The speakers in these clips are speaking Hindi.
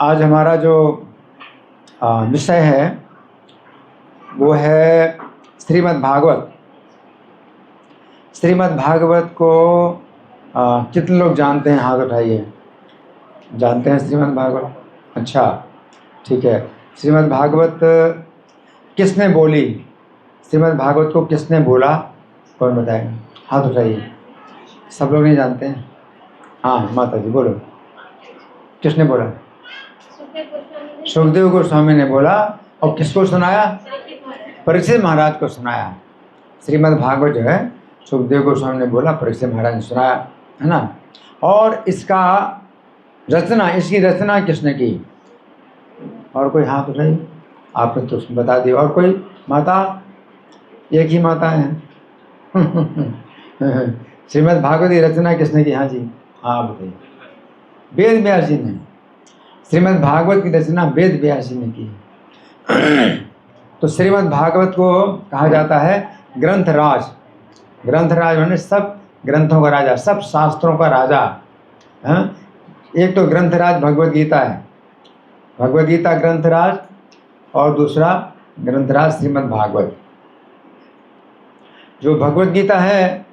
आज हमारा जो विषय है वो है श्रीमद् भागवत। श्रीमद् भागवत को कितने लोग जानते हैं? हाथ उठाइए। जानते हैं श्रीमद् भागवत? अच्छा, ठीक है। श्रीमद् भागवत किसने बोली? श्रीमद् भागवत को किसने बोला? कौन बताएगा? हाथ उठाइए। सब लोग नहीं जानते हैं? हाँ माता जी बोलो, किसने बोला? सुखदेव गोस्वामी ने बोला। और किसको सुनाया? परीक्षित महाराज को सुनाया। श्रीमद् भागवत जो है सुखदेव गोस्वामी ने बोला, परीक्षित महाराज ने सुनाया, है ना। और इसकी रचना किसने की? और कोई हाथ उठाइए। आपने तो बता दिया। और कोई माता? एक ही माता है। श्रीमद् भागवत की रचना किसने की? हाँ जी, हाँ बताइए। वेद व्यास जी ने। श्रीमद् भागवत की रचना वेद व्यास जी ने की। तो श्रीमद् भागवत को कहा जाता है ग्रंथराज। ग्रंथराज माने सब ग्रंथों का राजा, सब शास्त्रों का राजा। हाँ, एक तो ग्रंथराज भगवद गीता है, भगवद गीता ग्रंथराज, और दूसरा ग्रंथराज श्रीमद् भागवत। जो भगवद गीता है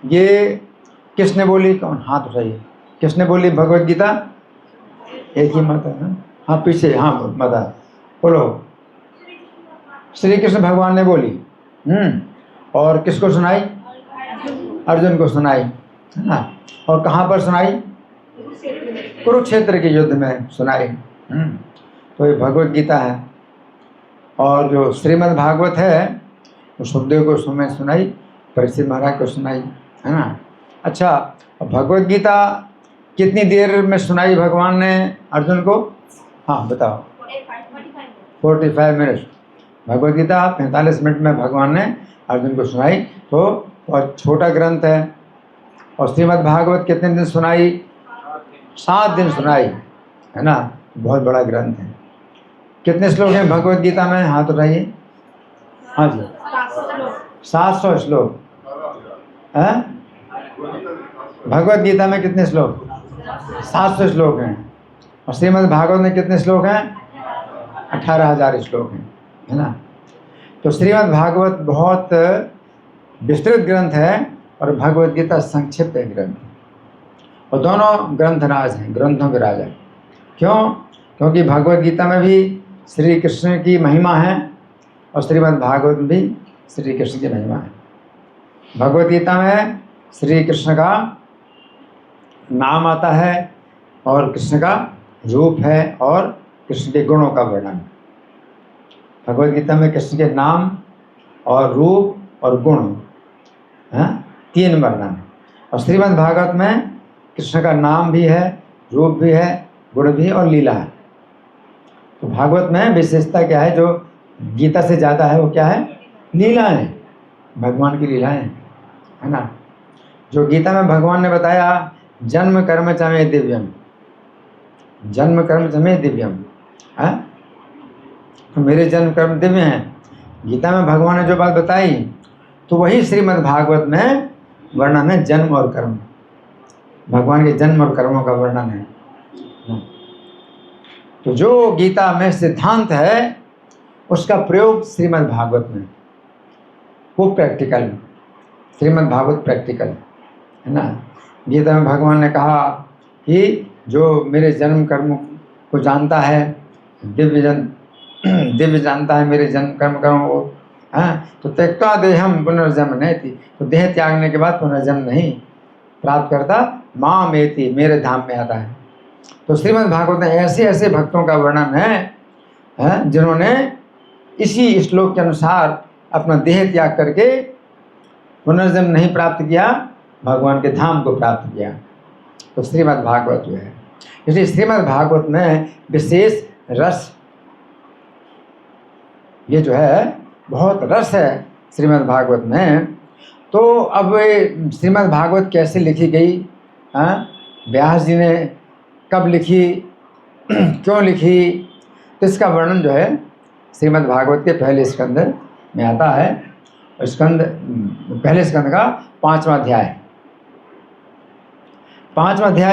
ये किसने बोली? कौन? हाथ उठाइए। किसने बोली भगवद गीता? एक ही माता है। हाँ पीछे, हाँ माता बोलो। श्री कृष्ण भगवान ने बोली। और किसको सुनाई? अर्जुन को सुनाई, है ना। और कहाँ पर सुनाई? कुरुक्षेत्र के युद्ध में सुनाई। तो ये भगवद गीता है। और जो श्रीमद् भागवत है वो सुखदेव को सुनाई, परीक्षित महाराज को सुनाई, है ना। अच्छा, भगवद गीता कितनी देर में सुनाई भगवान ने अर्जुन को? हाँ बताओ। 45 मिनट। भगवद गीता 45 मिनट में भगवान ने अर्जुन को सुनाई। तो बहुत छोटा ग्रंथ है। और श्रीमद् भागवत कितने दिन सुनाई? 7 दिन सुनाई, है ना। बहुत बड़ा ग्रंथ है। कितने श्लोक हैं भगवद गीता में? हाथ उठाइए। हाँ जी, 700 श्लोक है। भगवद गीता में कितने श्लोक? 700 श्लोक हैं। और श्रीमद् भागवत में कितने श्लोक हैं? 18,000 श्लोक हैं, है ना। तो श्रीमद् भागवत बहुत विस्तृत ग्रंथ है और भगवद गीता संक्षिप्त ग्रंथ है। और दोनों ग्रंथराज हैं, ग्रंथों के राजा। क्यों? क्योंकि भगवद गीता में भी श्री कृष्ण की महिमा है और श्रीमद् भागवत में भी श्री कृष्ण की महिमा है। भगवद गीता में श्री कृष्ण का नाम आता है और कृष्ण का रूप है और कृष्ण के गुणों का वर्णन। भगवद गीता में कृष्ण के नाम और रूप और गुण, हाँ, 3 वर्णन है। और श्रीमद् भागवत में कृष्ण का नाम भी है, रूप भी है, गुण भी है और लीला है। तो भागवत में विशेषता क्या है? जो गीता से ज़्यादा है वो क्या है? लीलाएं, भगवान की लीलाएं, है ना। जो गीता में भगवान ने बताया जन्म कर्म च मे दिव्यम, जन्म कर्म च मे दिव्यम, है तो मेरे जन्म कर्म दिव्य हैं। गीता में भगवान ने जो बात बताई तो वही श्रीमद् भागवत में वर्णन है, जन्म और कर्म। भगवान के जन्म और कर्मों का वर्णन है। तो जो गीता में सिद्धांत है उसका प्रयोग श्रीमद् भागवत में, वो प्रैक्टिकल। श्रीमद् भागवत प्रैक्टिकल, है ना। गीता में भगवान ने कहा कि जो मेरे जन्म कर्म को जानता है, दिव्य जानता है मेरे जन्म कर्म को, हाँ, तो त्यक्त्वा देहम पुनर्जन्म नेति, तो देह त्यागने के बाद पुनर्जन्म नहीं प्राप्त करता, माम एति, मेरे धाम में आता है। तो श्रीमद् भागवत में ऐसे ऐसे भक्तों का वर्णन है जिन्होंने इसी श्लोक के अनुसार अपना देह त्याग करके पुनर्जन्म नहीं प्राप्त किया, भगवान के धाम को प्राप्त किया। तो श्रीमद् भागवत जो है, इसलिए श्रीमद् भागवत में विशेष रस, ये जो है बहुत रस है श्रीमद् भागवत में। तो अब श्रीमद् भागवत कैसे लिखी गई? व्यास जी ने कब लिखी, क्यों लिखी? तो इसका वर्णन जो है श्रीमद् भागवत के पहले स्कंद में आता है। पहले स्कंद का 5वां अध्याय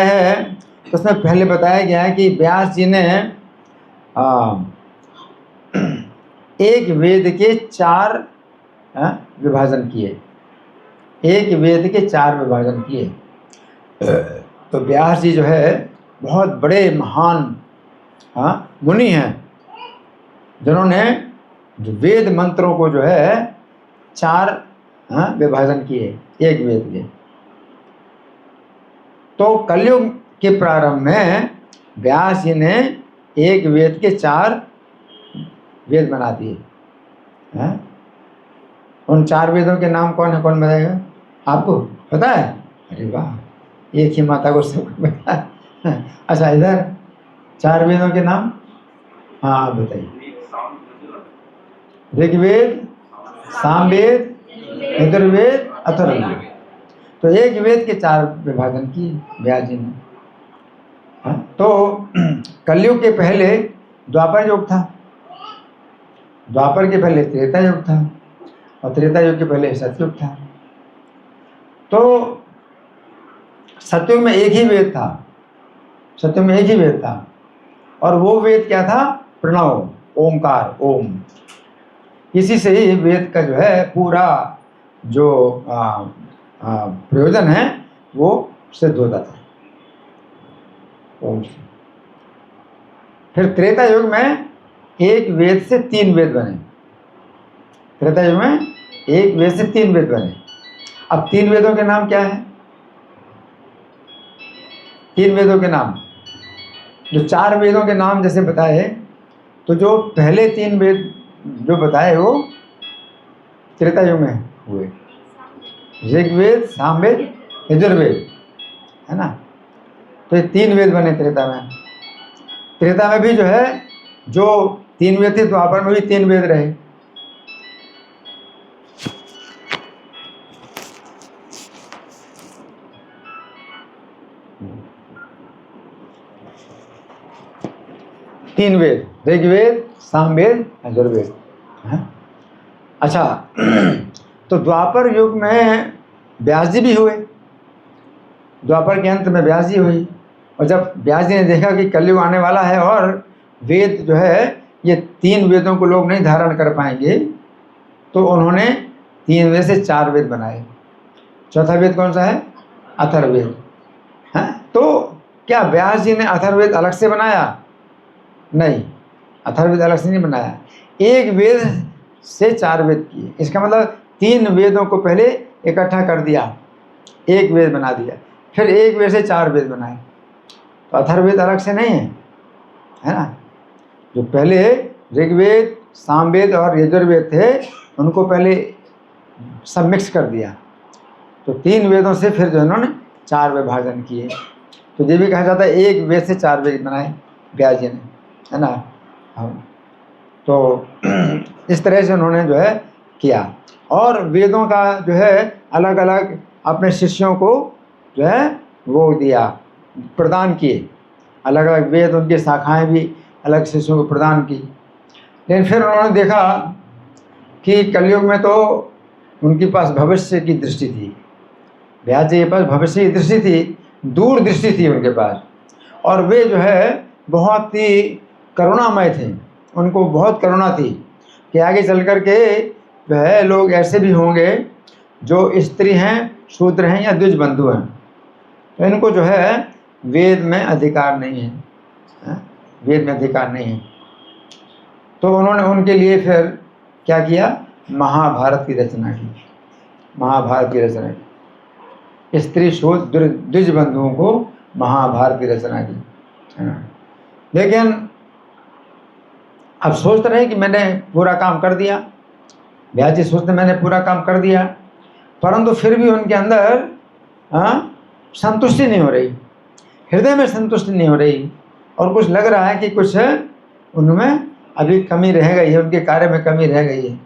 है। तो उसमें पहले बताया गया है कि व्यास जी ने एक वेद के 4 विभाजन किए, एक वेद के 4 विभाजन किए। तो व्यास जी जो है बहुत बड़े महान मुनि हैं, जिन्होंने जो वेद मंत्रों को जो है 4 विभाजन किए एक वेद के। तो कलयुग के प्रारंभ में व्यास जी ने एक वेद के 4 वेद बना दिए। उन 4 वेदों के नाम कौन है, कौन बताएगा? आपको पता है? अरे वाह, एक ही माता को सब पता है। अच्छा, इधर 4 वेदों के नाम, हाँ आप बताइए। ऋग्वेद, सामवेद, यजुर्वेद, अथर्ववेद। तो एक वेद के 4 विभाजन किए व्यास जी ने। तो कलयुग के पहले द्वापर युग था, द्वापर के पहले त्रेता युग था, और त्रेता युग के पहले सतयुग था। तो सतयुग में एक ही वेद था, सतयुग में एक ही वेद था, और वो वेद क्या था? प्रणव, ओमकार, ओम। इसी से ही वेद का जो है पूरा जो प्रयोजन है वो सिद्ध होता था, ओम से। फिर त्रेता युग में एक वेद से 3 वेद बने, त्रेता युग में एक वेद से 3 वेद बने। अब 3 वेदों के नाम क्या है? 3 वेदों के नाम, जो 4 वेदों के नाम जैसे बताए, तो जो पहले 3 वेद जो बताए वो त्रेता युग में हुए, ऋग्वेद, सामवेद, यजुर्वेद, है ना। तो ये 3 वेद बने त्रेता में। त्रेता में भी जो है जो 3 वेद थे, द्वापर में भी 3 वेद रहे। तीन वेद, ऋग्वेद, सामवेद, यजुर्वेद। अच्छा, तो द्वापर युग में व्यास जी भी हुए, द्वापर के अंत में व्यास जी हुई। और जब व्यास जी ने देखा कि कलयुग आने वाला है और वेद जो है ये 3 वेदों को लोग नहीं धारण कर पाएंगे, तो उन्होंने 3 वेद से 4 वेद बनाए। चौथा वेद कौन सा है? अथर्ववेद। हैं? तो क्या व्यास जी ने अथर्ववेद अलग से बनाया? नहीं, अथर्ववेद अलग से नहीं बनाया, एक वेद से 4 वेद किए। इसका मतलब 3 वेदों को पहले इकट्ठा कर दिया, एक वेद बना दिया, फिर एक वेद से 4 वेद बनाए। तो अथर्ववेद अलग से नहीं है ना। जो पहले ऋग्वेद, सामवेद और यजुर्वेद थे, उनको पहले सब मिक्स कर दिया। तो 3 वेदों से फिर जो उन्होंने 4 विभाजन किए। तो ये भी कहा जाता है एक वेद से 4 वेद बनाए व्यास जी ने, है ना। हम तो इस तरह से उन्होंने जो है किया, और वेदों का जो है अलग अलग अपने शिष्यों को जो है वो दिया, प्रदान किए। अलग अलग वेद, उनकी शाखाएं भी अलग शिष्यों को प्रदान की। लेकिन फिर उन्होंने देखा कि कलयुग में तो उनके पास भविष्य की दृष्टि थी, व्यास जी के पास भविष्य की दृष्टि थी, दूर दृष्टि थी उनके पास, और वे जो है बहुत ही करुणामय थे। उनको बहुत करुणा थी कि आगे चल कर के जो है लोग ऐसे भी होंगे जो स्त्री हैं, शूद्र हैं या द्विज बंधु हैं, तो इनको जो है वेद में अधिकार नहीं है, वेद में अधिकार नहीं है। तो उन्होंने उनके लिए फिर क्या किया? महाभारत की रचना की, महाभारत की रचना की, स्त्री शूद्र द्विज बंधुओं को महाभारत की रचना की, है ना। लेकिन अब सोचते रहे कि मैंने पूरा काम कर दिया, व्यास जी सोचते मैंने पूरा काम कर दिया, परंतु फिर भी उनके अंदर संतुष्टि नहीं हो रही, हृदय में संतुष्टि नहीं हो रही, और कुछ लग रहा है कि कुछ उनमें अभी कमी रह गई है, उनके कार्य में कमी रह गई है।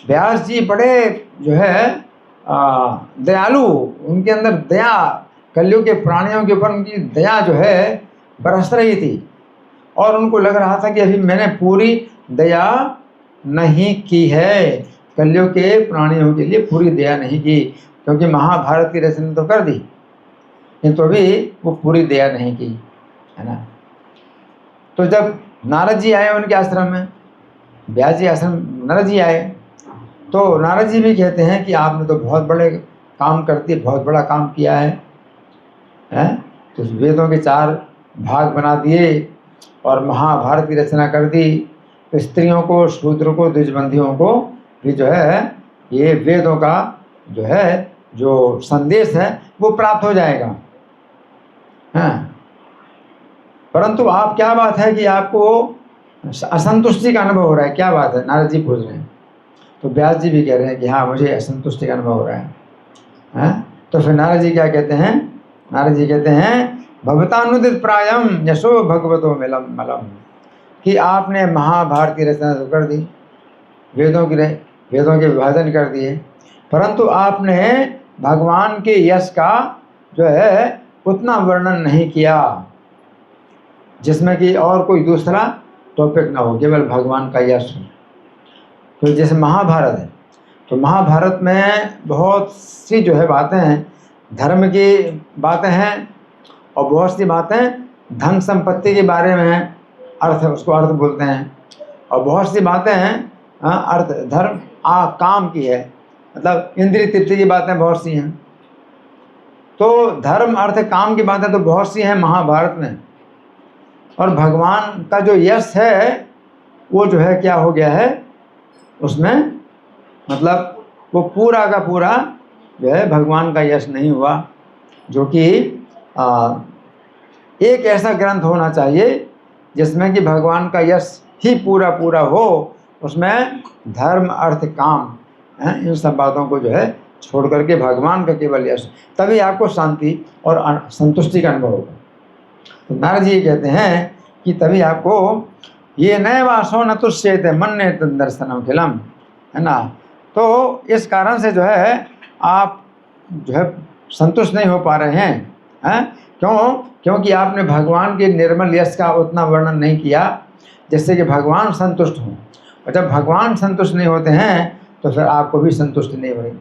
व्यास जी बड़े जो है दयालु, उनके अंदर दया, कलयुग के प्राणियों के ऊपर उनकी दया जो है बरस रही थी, और उनको लग रहा था कि अभी मैंने पूरी दया नहीं की है, कलयुग के प्राणियों के लिए पूरी दया नहीं की, क्योंकि महाभारत की रचना तो कर दी, किंतु अभी वो पूरी दया नहीं की। है ना। तो जब नारद जी आए उनके आश्रम में, व्यास जी आश्रम नारद जी आए, तो नारद जी भी कहते हैं कि आपने तो बहुत बड़े काम कर दिए, बहुत बड़ा काम किया है, हैं? तो वेदों के 4 भाग बना दिए और महाभारत की रचना कर दी, तो स्त्रियों को, शूद्र को, द्विजबंधियों को भी जो है ये वेदों का जो है जो संदेश है वो प्राप्त हो जाएगा, हैं? परंतु आप, क्या बात है कि आपको असंतुष्टि का अनुभव हो रहा है, क्या बात है? नारद जी पूछ रहे हैं। तो व्यास जी भी कह रहे हैं कि हाँ, मुझे असंतुष्टि का अनुभव हो रहा है, हैं? तो फिर नारद जी क्या कहते हैं? नारद जी कहते हैं भवतानुदित प्रायम यशो भगवतो मिलम मलम, कि आपने महाभारत की रचना तो कर दी, वेदों के विभाजन कर दिए, परंतु आपने भगवान के यश का जो है उतना वर्णन नहीं किया जिसमें कि और कोई दूसरा टॉपिक ना हो, केवल भगवान का यश हो। तो जैसे महाभारत है, तो महाभारत में बहुत सी जो है बातें हैं, धर्म की बातें हैं, और बहुत सी बातें धन संपत्ति के बारे में हैं, अर्थ, उसको अर्थ बोलते हैं, और बहुत सी बातें हैं अर्थ, धर्म, काम की है, मतलब इंद्रिय तृप्ति की बातें बहुत सी हैं। तो धर्म, अर्थ, काम की बातें तो बहुत सी हैं महाभारत में, और भगवान का जो यश है वो जो है क्या हो गया है उसमें, मतलब वो पूरा का पूरा जो है भगवान का यश नहीं हुआ, जो कि एक ऐसा ग्रंथ होना चाहिए जिसमें कि भगवान का यश ही पूरा पूरा हो, उसमें धर्म, अर्थ, काम, इन सब बातों को जो है छोड़ करके भगवान का केवल यश, तभी आपको शांति और संतुष्टि का अनुभव होगा। तो नारद जी कहते हैं कि तभी आपको ये नए वासो न तुष्यते मन्ये दर्शनम खिलम, है ना। तो इस कारण से जो है आप जो है संतुष्ट नहीं हो पा रहे हैं, क्यों? क्योंकि आपने भगवान के निर्मल यश का उतना वर्णन नहीं किया जिससे कि भगवान संतुष्ट हों, और जब भगवान संतुष्ट नहीं होते हैं तो फिर आपको भी संतुष्टि नहीं हो रही।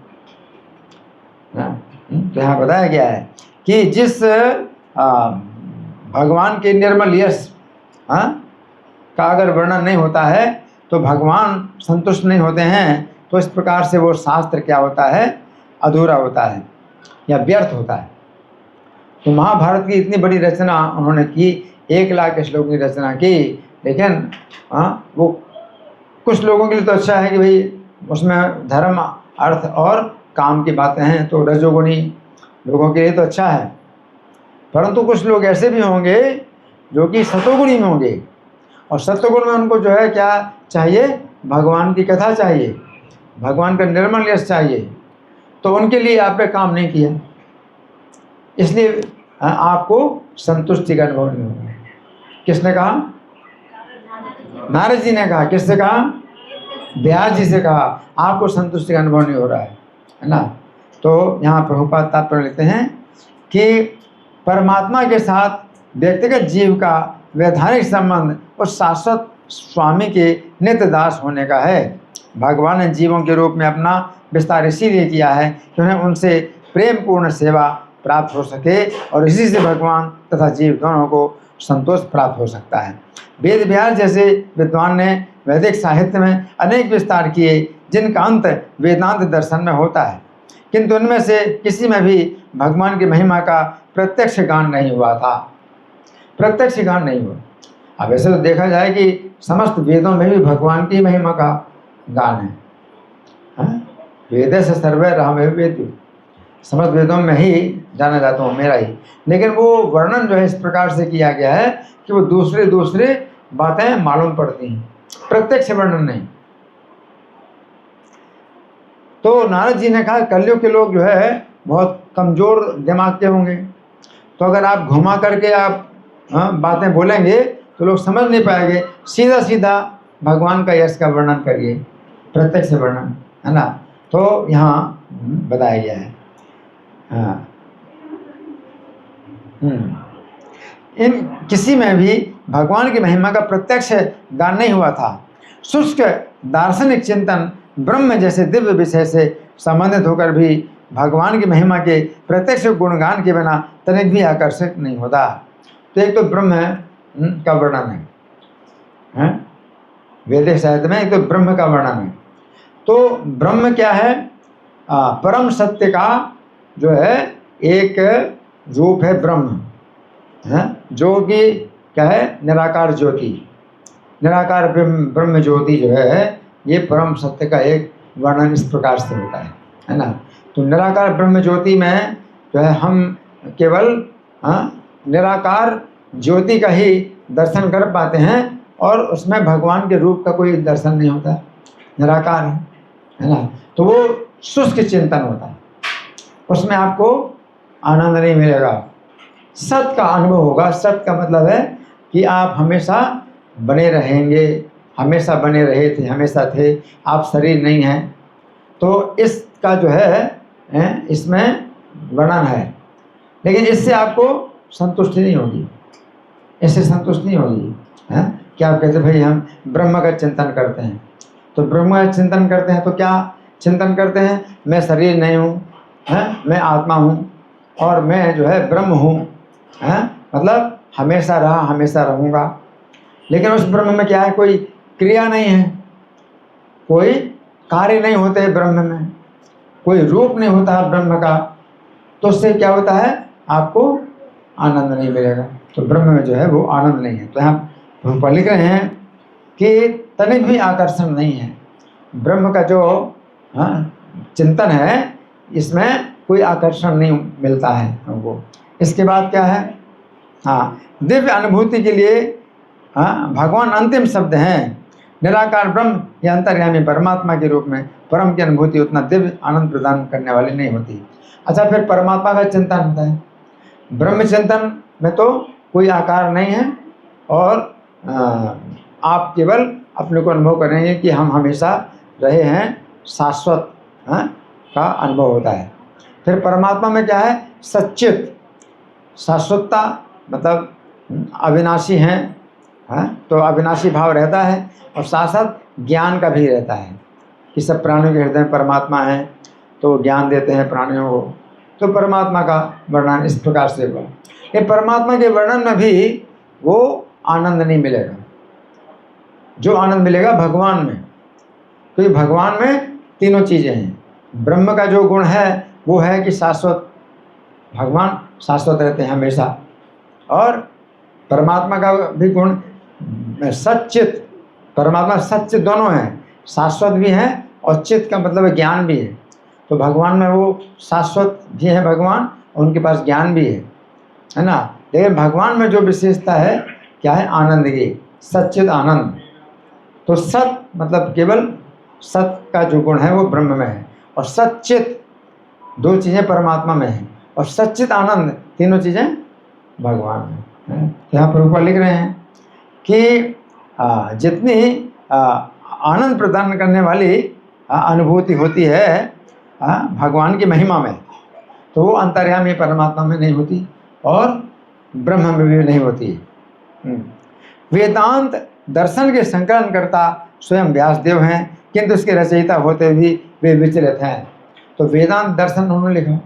तो यहाँ बताया गया है कि जिस भगवान के निर्मल यश का अगर वर्णन नहीं होता है तो भगवान संतुष्ट नहीं होते हैं, तो इस प्रकार से वो शास्त्र क्या होता है, अधूरा होता है या व्यर्थ होता है। तो महाभारत की इतनी बड़ी रचना उन्होंने की, 1 लाख श्लोक की रचना की, लेकिन वो कुछ लोगों के लिए तो अच्छा है कि भाई उसमें धर्म, अर्थ और काम की बातें हैं, तो रजोगुणी लोगों के लिए तो अच्छा है, परंतु कुछ लोग ऐसे भी होंगे जो कि सतोगुणी में होंगे, और सत्वगुण में उनको जो है क्या चाहिए, भगवान की कथा चाहिए, भगवान का निर्मल यश चाहिए, तो उनके लिए आपने काम नहीं किया, इसलिए आपको संतुष्टि का अनुभव नहीं होगा। किसने कहा? नारद जी ने कहा। किससे कहा? व्यास जी से कहा। आपको संतुष्टि का अनुभव नहीं हो रहा है ना। तो यहाँ प्रभुपाद तात्पर्य लेते हैं कि परमात्मा के साथ व्यक्तिगत जीव का वैधानिक संबंध उस शाश्वत स्वामी के नित्य दास होने का है। भगवान ने जीवों के रूप में अपना विस्तार इसीलिए किया है कि उन्हें उनसे प्रेम पूर्ण सेवा प्राप्त हो सके, और इसी से भगवान तथा जीव दोनों को संतोष प्राप्त हो सकता है। वेद व्यास जैसे विद्वान ने वैदिक साहित्य में अनेक विस्तार किए जिनका अंत वेदांत दर्शन में होता है, किंतु उनमें से किसी में भी भगवान की महिमा का प्रत्यक्ष गान नहीं हुआ था। प्रत्यक्ष गान नहीं हुआ। अब ऐसे तो देखा जाए कि समस्त वेदों में भी भगवान की महिमा का गान है। वेद से सर्वे रामेव वेद्यो, समस्त वेदों में ही जाना जाता हूँ मेरा ही, लेकिन वो वर्णन जो है इस प्रकार से किया गया है कि वो दूसरे बातें मालूम पड़ती हैं, प्रत्यक्ष वर्णन नहीं। तो नारद जी ने कहा कलयुग के लोग जो है बहुत कमजोर दिमाग के होंगे, तो अगर आप घुमा करके आप बातें बोलेंगे तो लोग समझ नहीं पाएंगे, सीधा सीधा भगवान का यश का वर्णन करिए, प्रत्यक्ष वर्णन, है ना। तो यहाँ बताया गया है। इन किसी में भी भगवान की महिमा का प्रत्यक्ष गान नहीं हुआ था। शुष्क दार्शनिक चिंतन ब्रह्म जैसे दिव्य विषय से संबंधित होकर भी भगवान की महिमा के प्रत्यक्ष गुणगान के बिना तनिक भी आकर्षित नहीं होता। तो एक तो ब्रह्म का वर्णन है, वैदिक साहित्य में एक तो ब्रह्म का वर्णन है। तो ब्रह्म क्या है? परम सत्य का जो है एक रूप है ब्रह्म, है जो कि क्या है? निराकार ज्योति, निराकार ब्रह्म ज्योति जो है ये परम सत्य का एक वर्णन इस प्रकार से होता है ना। तो निराकार ब्रह्म ज्योति में जो है हम केवल निराकार ज्योति का ही दर्शन कर पाते हैं और उसमें भगवान के रूप का कोई दर्शन नहीं होता, निराकार है ना। तो वो शुष्क चिंतन होता है, उसमें आपको आनंद नहीं मिलेगा, सत का अनुभव होगा। सत का मतलब है कि आप हमेशा बने रहेंगे, हमेशा बने रहे थे, हमेशा थे, आप शरीर नहीं हैं। तो इसका जो है इसमें वर्णन है, लेकिन इससे आपको संतुष्टि नहीं होगी, इससे संतुष्टि नहीं होगी। हैं क्या आप कहते भाई हम ब्रह्म का चिंतन करते हैं, तो ब्रह्म का चिंतन करते हैं तो क्या चिंतन करते हैं? मैं शरीर नहीं हूँ, हैं मैं आत्मा हूँ और मैं जो है ब्रह्म हूँ, हैं मतलब हमेशा रहा, हमेशा रहूँगा। लेकिन उस ब्रह्म में क्या है? कोई क्रिया नहीं है, कोई कार्य नहीं होते हैं ब्रह्म में, कोई रूप नहीं होता है ब्रह्म का। तो उससे क्या होता है? आपको आनंद नहीं मिलेगा। तो ब्रह्म में जो है वो आनंद नहीं है। तो यहाँ पर लिख रहे हैं कि तनिक भी आकर्षण नहीं है ब्रह्म का जो चिंतन है, इसमें कोई आकर्षण नहीं मिलता है हमको। इसके बाद क्या है? दिव्य अनुभूति के लिए भगवान अंतिम शब्द हैं। निराकार ब्रह्म या अंतर्यामी परमात्मा के रूप में परम की अनुभूति उतना दिव्य आनंद प्रदान करने वाली नहीं होती। अच्छा, फिर परमात्मा का चिंतन होता है। ब्रह्म चिंतन में तो कोई आकार नहीं है और आप केवल अपने को अनुभव करेंगे कि हम हमेशा रहे हैं, शाश्वत का अनुभव होता है। फिर परमात्मा में क्या है? सच्चित, शाश्वतता मतलब अविनाशी हैं, तो अविनाशी भाव रहता है और साथ साथ ज्ञान का भी रहता है कि सब प्राणियों के हृदय में परमात्मा है, तो ज्ञान देते हैं प्राणियों को। तो परमात्मा का वर्णन इस प्रकार से हुआ। ये परमात्मा के वर्णन में भी वो आनंद नहीं मिलेगा जो आनंद मिलेगा भगवान में, क्योंकि भगवान में तीनों चीज़ें हैं। ब्रह्म का जो गुण है वो है कि शाश्वत, भगवान शाश्वत रहते हैं हमेशा, और परमात्मा का भी गुण सच्चित, परमात्मा सच्चित दोनों हैं, शाश्वत भी हैं और चित्त का मतलब ज्ञान भी है। तो भगवान में वो शाश्वत भी है भगवान, और उनके पास ज्ञान भी है ना। लेकिन भगवान में जो विशेषता है क्या है? आनंद की, सच्चित आनंद। तो सत मतलब केवल सत का जो गुण है वो ब्रह्म में है, और सच्चित दो चीज़ें परमात्मा में हैं, और सच्चित आनंद तीनों चीज़ें भगवान में है। यहाँ पर ऊपर लिख रहे हैं कि जितनी आनंद प्रदान करने वाली अनुभूति होती है भगवान की महिमा में, तो वो अंतर्यामी परमात्मा में नहीं होती और ब्रह्म में भी नहीं होती। वेदांत दर्शन के संकलनकर्ता स्वयं व्यासदेव हैं, किंतु उसके रचयिता होते भी वे विचलित हैं। तो वेदांत दर्शन उन्होंने लिखा,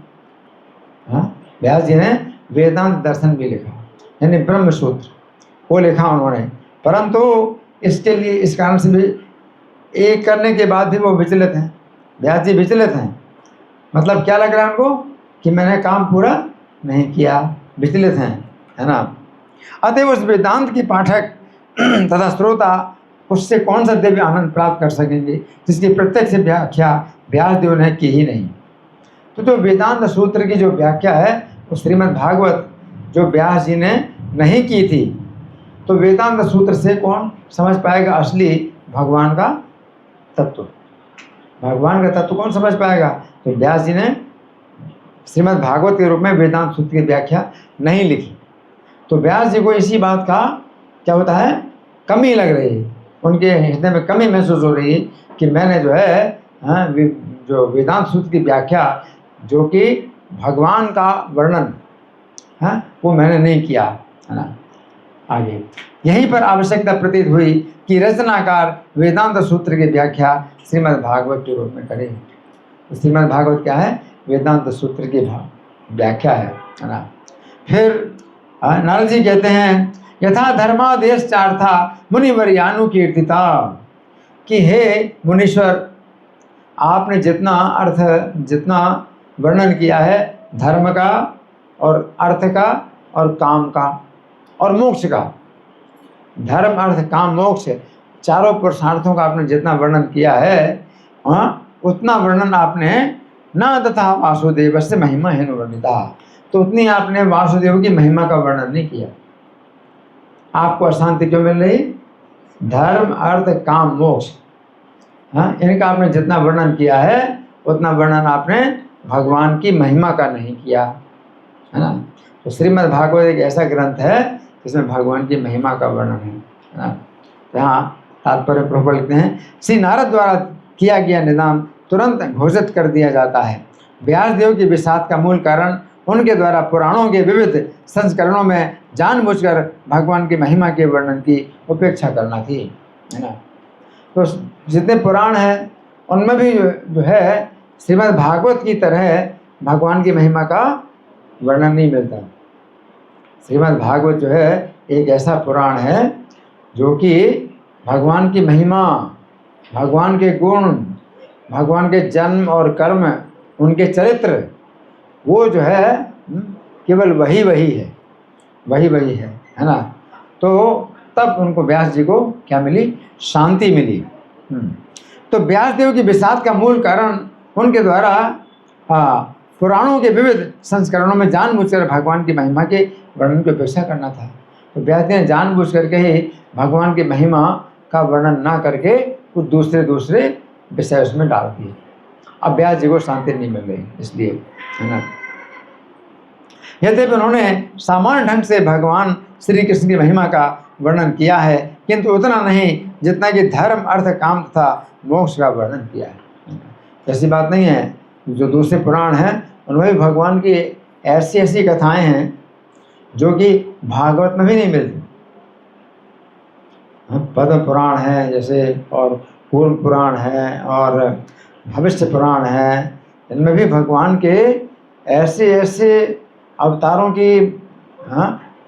व्यास जी ने वेदांत दर्शन भी लिखा, यानी ब्रह्म सूत्र वो लिखा उन्होंने, परंतु इसके लिए इस कारण से भी एक करने के बाद भी वो विचलित हैं, व्यास जी विचलित हैं। मतलब क्या लग रहा है उनको? कि मैंने काम पूरा नहीं किया, विचलित हैं, है ना। अतएव उस वेदांत की पाठक तथा श्रोता उससे कौन सा दिव्य आनंद प्राप्त कर सकेंगे जिसकी प्रत्यक्ष व्याख्या व्यासदेव ने की ही नहीं। तो जो वेदांत सूत्र की जो व्याख्या है वो श्रीमद् भागवत जो व्यास जी ने नहीं की थी, तो वेदांत सूत्र से कौन समझ पाएगा असली भगवान का तत्व? भगवान का तत्व कौन समझ पाएगा? तो व्यास जी ने श्रीमद् भागवत के रूप में वेदांत सूत्र की व्याख्या नहीं लिखी। तो व्यास जी को इसी बात का क्या होता है? कमी लग रही है, उनके हृदय में कमी महसूस हो रही है कि मैंने जो है जो वेदांत सूत्र की व्याख्या जो कि भगवान का वर्णन है वो मैंने नहीं किया, है ना। आगे यहीं पर आवश्यकता प्रतीत हुई कि रचनाकार वेदांत सूत्र की व्याख्या श्रीमद् भागवत के रूप में करें। तो श्रीमद् भागवत क्या है? वेदांत सूत्र की व्याख्या है ना। फिर नारद जी कहते हैं यथा धर्मादेश चार्था मुनिवर्यानु कीर्तिता, कि हे मुनीश्वर, आपने जितना वर्णन किया है धर्म का और अर्थ का और काम का और मोक्ष का, धर्म अर्थ काम मोक्ष चारों पुरुषार्थों का आपने जितना वर्णन किया है उतना वर्णन आपने न तथा वासुदेव से महिमा है वर्णिता, तो उतनी आपने वासुदेव की महिमा का वर्णन नहीं किया। आपको अशांति क्यों मिल रही? धर्म अर्थ काम मोक्ष, इनका आपने जितना वर्णन किया है उतना वर्णन आपने भगवान की महिमा का नहीं किया, है ना। तो श्रीमद् भागवत एक ऐसा ग्रंथ है जिसमें भगवान की महिमा का वर्णन है ना। यहाँ तात्पर्य प्रभुपाद लिखते हैं श्री नारद द्वारा किया गया निदान तुरंत घोषित कर दिया जाता है। व्यासदेव की विषाद का मूल कारण उनके द्वारा पुराणों के विविध संस्करणों में जानबूझकर भगवान की महिमा के वर्णन की उपेक्षा करना थी, है ना। तो जितने पुराण हैं उनमें भी जो है श्रीमद् भागवत की तरह भगवान की महिमा का वर्णन नहीं मिलता। श्रीमद् भागवत जो है एक ऐसा पुराण है जो कि भगवान की महिमा, भगवान के गुण, भगवान के जन्म और कर्म, उनके चरित्र, वो जो है केवल वही है ना। तो तब उनको व्यास जी को क्या मिली? शांति मिली। तो व्यासदेव की विषाद का मूल कारण उनके द्वारा पुराणों के विविध संस्करणों में जानबूझकर भगवान की महिमा के वर्णन की अपेक्षा करना था। तो व्यासदेव ने जानबूझ करके ही भगवान की महिमा का वर्णन ना करके कुछ दूसरे विषय उसमें डाल दिए। अब व्यास जी को शांति नहीं मिल रही, इसलिए, है ना। यद्यपि उन्होंने सामान्य ढंग से भगवान श्री कृष्ण की महिमा का वर्णन किया है, किंतु उतना नहीं जितना कि धर्म अर्थ काम तथा मोक्ष का वर्णन किया है। ऐसी बात नहीं है, जो दूसरे पुराण हैं उनमें भी भगवान की ऐसी कथाएं हैं जो कि भागवत में भी नहीं मिलती। पद्म पुराण है जैसे, और पूर्व पुराण है और भविष्य पुराण है, इनमें भी भगवान के ऐसे अवतारों की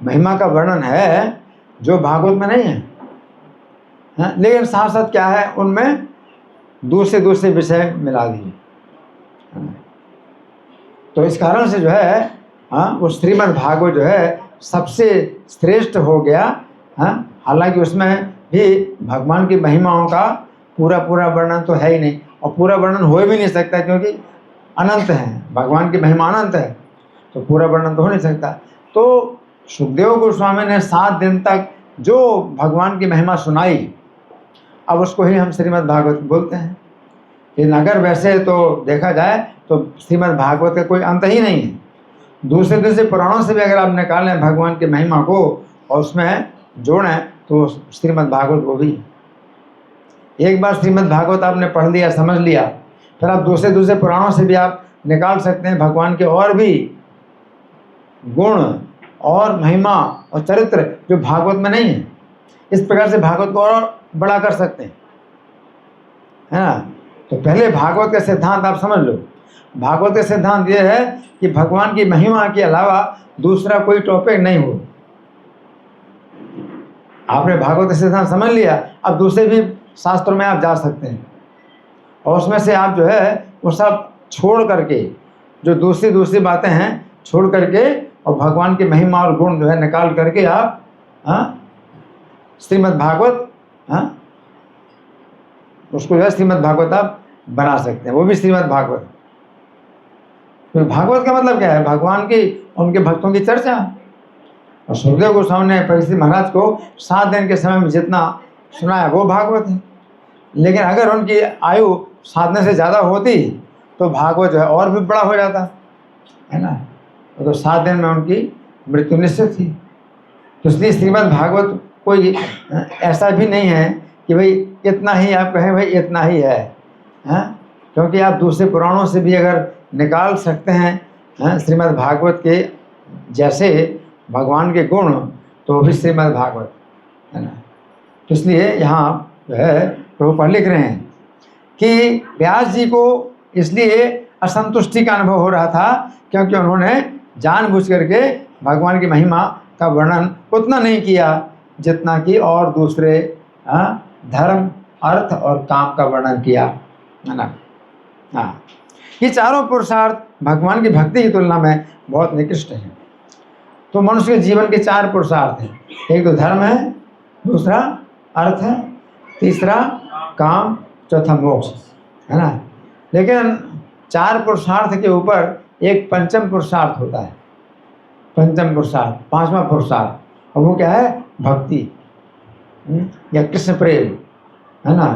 महिमा का वर्णन है जो भागवत में नहीं है। लेकिन साथ साथ क्या है, उनमें दूसरे विषय मिला दिए। तो इस कारण से जो है वो श्रीमद् भागवत जो है सबसे श्रेष्ठ हो गया। हालांकि उसमें भी भगवान की महिमाओं का पूरा वर्णन तो है ही नहीं, और पूरा वर्णन हो भी नहीं सकता क्योंकि अनंत है, भगवान की महिमा अनंत है, तो पूरा वर्णन तो हो नहीं सकता। तो सुखदेव गोस्वामी ने 7 दिन तक जो भगवान की महिमा सुनाई, अब उसको ही हम श्रीमद् भागवत बोलते हैं। लेकिन अगर वैसे तो देखा जाए तो श्रीमद् भागवत का कोई अंत ही नहीं है। दूसरे पुराणों से भी अगर आप निकालें भगवान की महिमा को और उसमें जोड़ें तो श्रीमद् भागवत वो भी। एक बार श्रीमद् भागवत आपने पढ़ लिया, समझ लिया, फिर आप दूसरे पुराणों से भी आप निकाल सकते हैं भगवान के और भी गुण और महिमा और चरित्र जो भागवत में नहीं है। इस प्रकार से भागवत को और बड़ा कर सकते हैं, है ना। तो पहले भागवत का सिद्धांत आप समझ लो। भागवत का सिद्धांत ये है कि भगवान की महिमा के अलावा दूसरा कोई टॉपिक नहीं हो। आपने भागवत का सिद्धांत समझ लिया, अब दूसरे भी शास्त्रों में आप जा सकते हैं और उसमें से आप जो है वो सब छोड़ करके, जो दूसरी बातें हैं छोड़ करके, और भगवान की महिमा और गुण जो है निकाल करके आप श्रीमद् भागवत उसको जो है श्रीमद् भागवत आप बना सकते हैं, वो भी श्रीमद् भागवत। तो भागवत का मतलब क्या है? भगवान की, उनके भक्तों की चर्चा। और सुखदेव गोस्वामी ने परीक्षित महाराज को 7 दिन के समय में जितना सुनाया वो भागवत है। लेकिन अगर उनकी आयु साधने से ज़्यादा होती तो भागवत जो है और भी बड़ा हो जाता, है ना। तो 7 दिन में उनकी मृत्यु निश्चित थी। तो इसलिए श्रीमद् भागवत कोई ऐसा भी नहीं है कि भाई इतना ही आप कहें भाई इतना ही है, क्योंकि आप दूसरे पुराणों से भी अगर निकाल सकते हैं श्रीमद् भागवत के जैसे भगवान के गुण, तो भी श्रीमद् भागवत, है ना। तो इसलिए यहाँ जो है प्रभुपाद लिख रहे हैं कि व्यास जी को इसलिए असंतुष्टि का अनुभव हो रहा था क्योंकि उन्होंने जानबूझ करके भगवान की महिमा का वर्णन उतना नहीं किया जितना कि और दूसरे धर्म, अर्थ और काम का वर्णन किया, है ना। हाँ, ये चारों पुरुषार्थ भगवान की भक्ति की तुलना में बहुत निकृष्ट हैं। तो मनुष्य के जीवन के 4 पुरुषार्थ हैं। एक तो धर्म है, दूसरा अर्थ है, तीसरा काम, चौथा मोक्ष, है ना। लेकिन 4 पुरुषार्थ के ऊपर एक पंचम पुरुषार्थ होता है, पंचम पुरुषार्थ, 5वां पुरुषार्थ, और वो क्या है? भक्ति या कृष्ण प्रेम, है ना।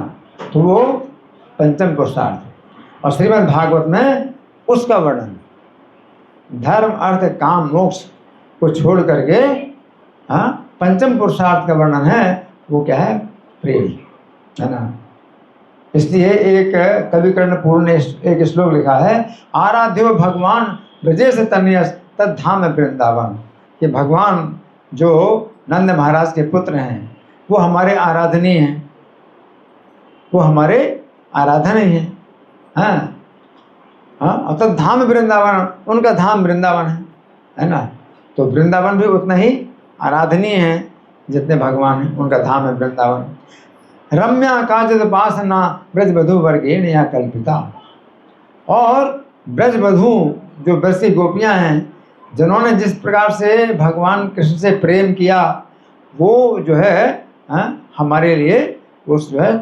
तो वो पंचम पुरुषार्थ, और श्रीमद् भागवत में उसका वर्णन धर्म, अर्थ, काम, मोक्ष को छोड़ करके पंचम पुरुषार्थ का वर्णन है, वो क्या है? प्रेम, है ना। इसलिए एक कवि कर्णपूर ने एक श्लोक लिखा है, आराध्यो भगवान ब्रजेश तनयस तद धाम वृंदावन। ये भगवान जो नंद महाराज के पुत्र हैं वो हमारे आराधनीय हैं, वो हमारे आराधनीय हैं। हाँ हाँ, तद धाम वृंदावन, उनका धाम वृंदावन है ना। तो वृंदावन भी उतना ही आराधनीय है जितने भगवान हैं, उनका धाम है वृंदावन। रम्या काचिद उपासना ब्रजवधू वर्गेण या कल्पिता। और ब्रजवधू जो ब्रज की गोपियाँ हैं, जिन्होंने जिस प्रकार से भगवान कृष्ण से प्रेम किया, वो जो है हमारे लिए उस जो है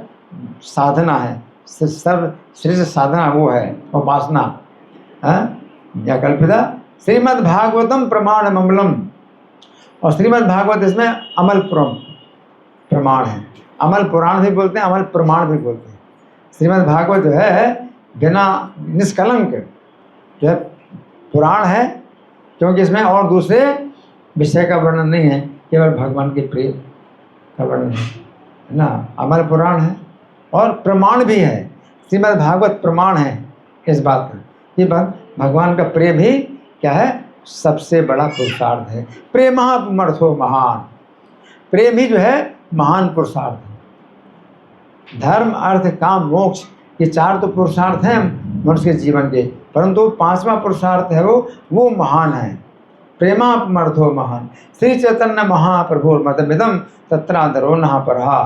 साधना है, सर्वश्रेष्ठ साधना वो है उपासना या कल्पिता। श्रीमद् भागवतम प्रमाण अमलम, और श्रीमद् भागवत इसमें अमल प्रमाण है। अमल पुराण भी बोलते हैं, अमल प्रमाण भी बोलते हैं। श्रीमद् भागवत जो है बिना निष्कलंक जो है पुराण है, क्योंकि इसमें और दूसरे विषय का वर्णन नहीं है, केवल भगवान के प्रेम का वर्णन है ना। अमल पुराण है और प्रमाण भी है। श्रीमद् भागवत प्रमाण है इस बात का, ये भगवान का प्रेम ही क्या है? सबसे बड़ा पुरुषार्थ है। प्रेमात्मर्थो महान, प्रेम ही जो है महान पुरुषार्थ है। धर्म, अर्थ, काम, मोक्ष, ये 4 तो पुरुषार्थ हैं मनुष्य के जीवन के, परंतु 5वां पुरुषार्थ है वो महान है। प्रेमात्मर्थो महान। श्री चैतन्य महाप्रभु मतमिदम तत्रादरो नहा परहा।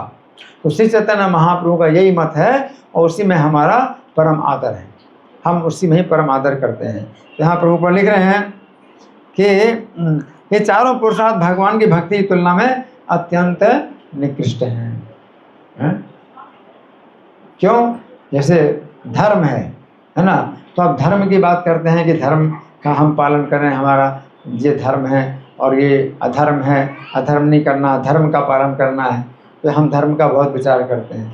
तो श्री चैतन्य महाप्रभु का यही मत है और उसी में हमारा परम आदर है, हम उसी में ही परम आदर करते हैं। यहाँ प्रभु पर लिख रहे हैं कि ये चारों पुरुषार्थ भगवान की भक्ति की तुलना में अत्यंत निकृष्ट हैं। क्यों? जैसे धर्म है ना, तो अब धर्म की बात करते हैं कि धर्म का हम पालन करें, हमारा ये धर्म है और ये अधर्म है, अधर्म नहीं करना, धर्म का पालन करना है। तो हम धर्म का बहुत विचार करते हैं,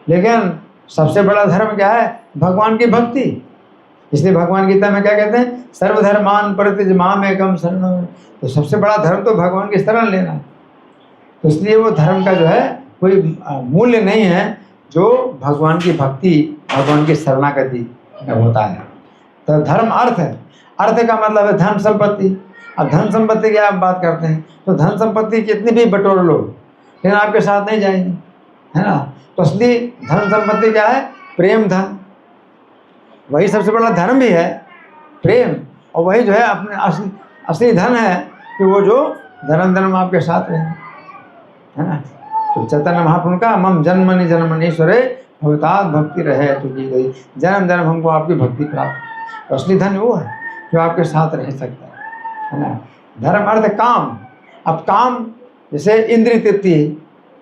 लेकिन सबसे बड़ा धर्म क्या है? भगवान की भक्ति। इसलिए भगवान गीता में क्या कहते हैं? सर्वधर्मान परित्यज्य मामेकं शरणं। तो सबसे बड़ा धर्म तो भगवान की शरण लेना है। तो इसलिए वो धर्म का जो है कोई मूल्य नहीं है जो भगवान की भक्ति, भगवान की शरणागति में होता है। तो धर्म अर्थ है, अर्थ का मतलब है धन संपत्ति। अब धन संपत्ति की आप बात करते हैं तो धन संपत्ति कितनी भी बटोर लो लेकिन आपके साथ नहीं जाएगी, है ना। तो असली धन संपत्ति क्या है? प्रेम धन। वही सबसे बड़ा धर्म भी है, प्रेम, और वही जो है अपने असली धन है कि वो जो धर्म धर्म आपके साथ रहे, है ना। तो चैतन्य महाप्रभु का मम जन्मनि जन्मनीश्वरे भवतात भक्ति रहे तो की गई। जन्म जन्म हमको आपकी भक्ति प्राप्त। तो असली धन वो है जो आपके साथ रह सकता है ना। धर्म, अर्थ, काम। अब काम जैसे इंद्रिय तृप्ति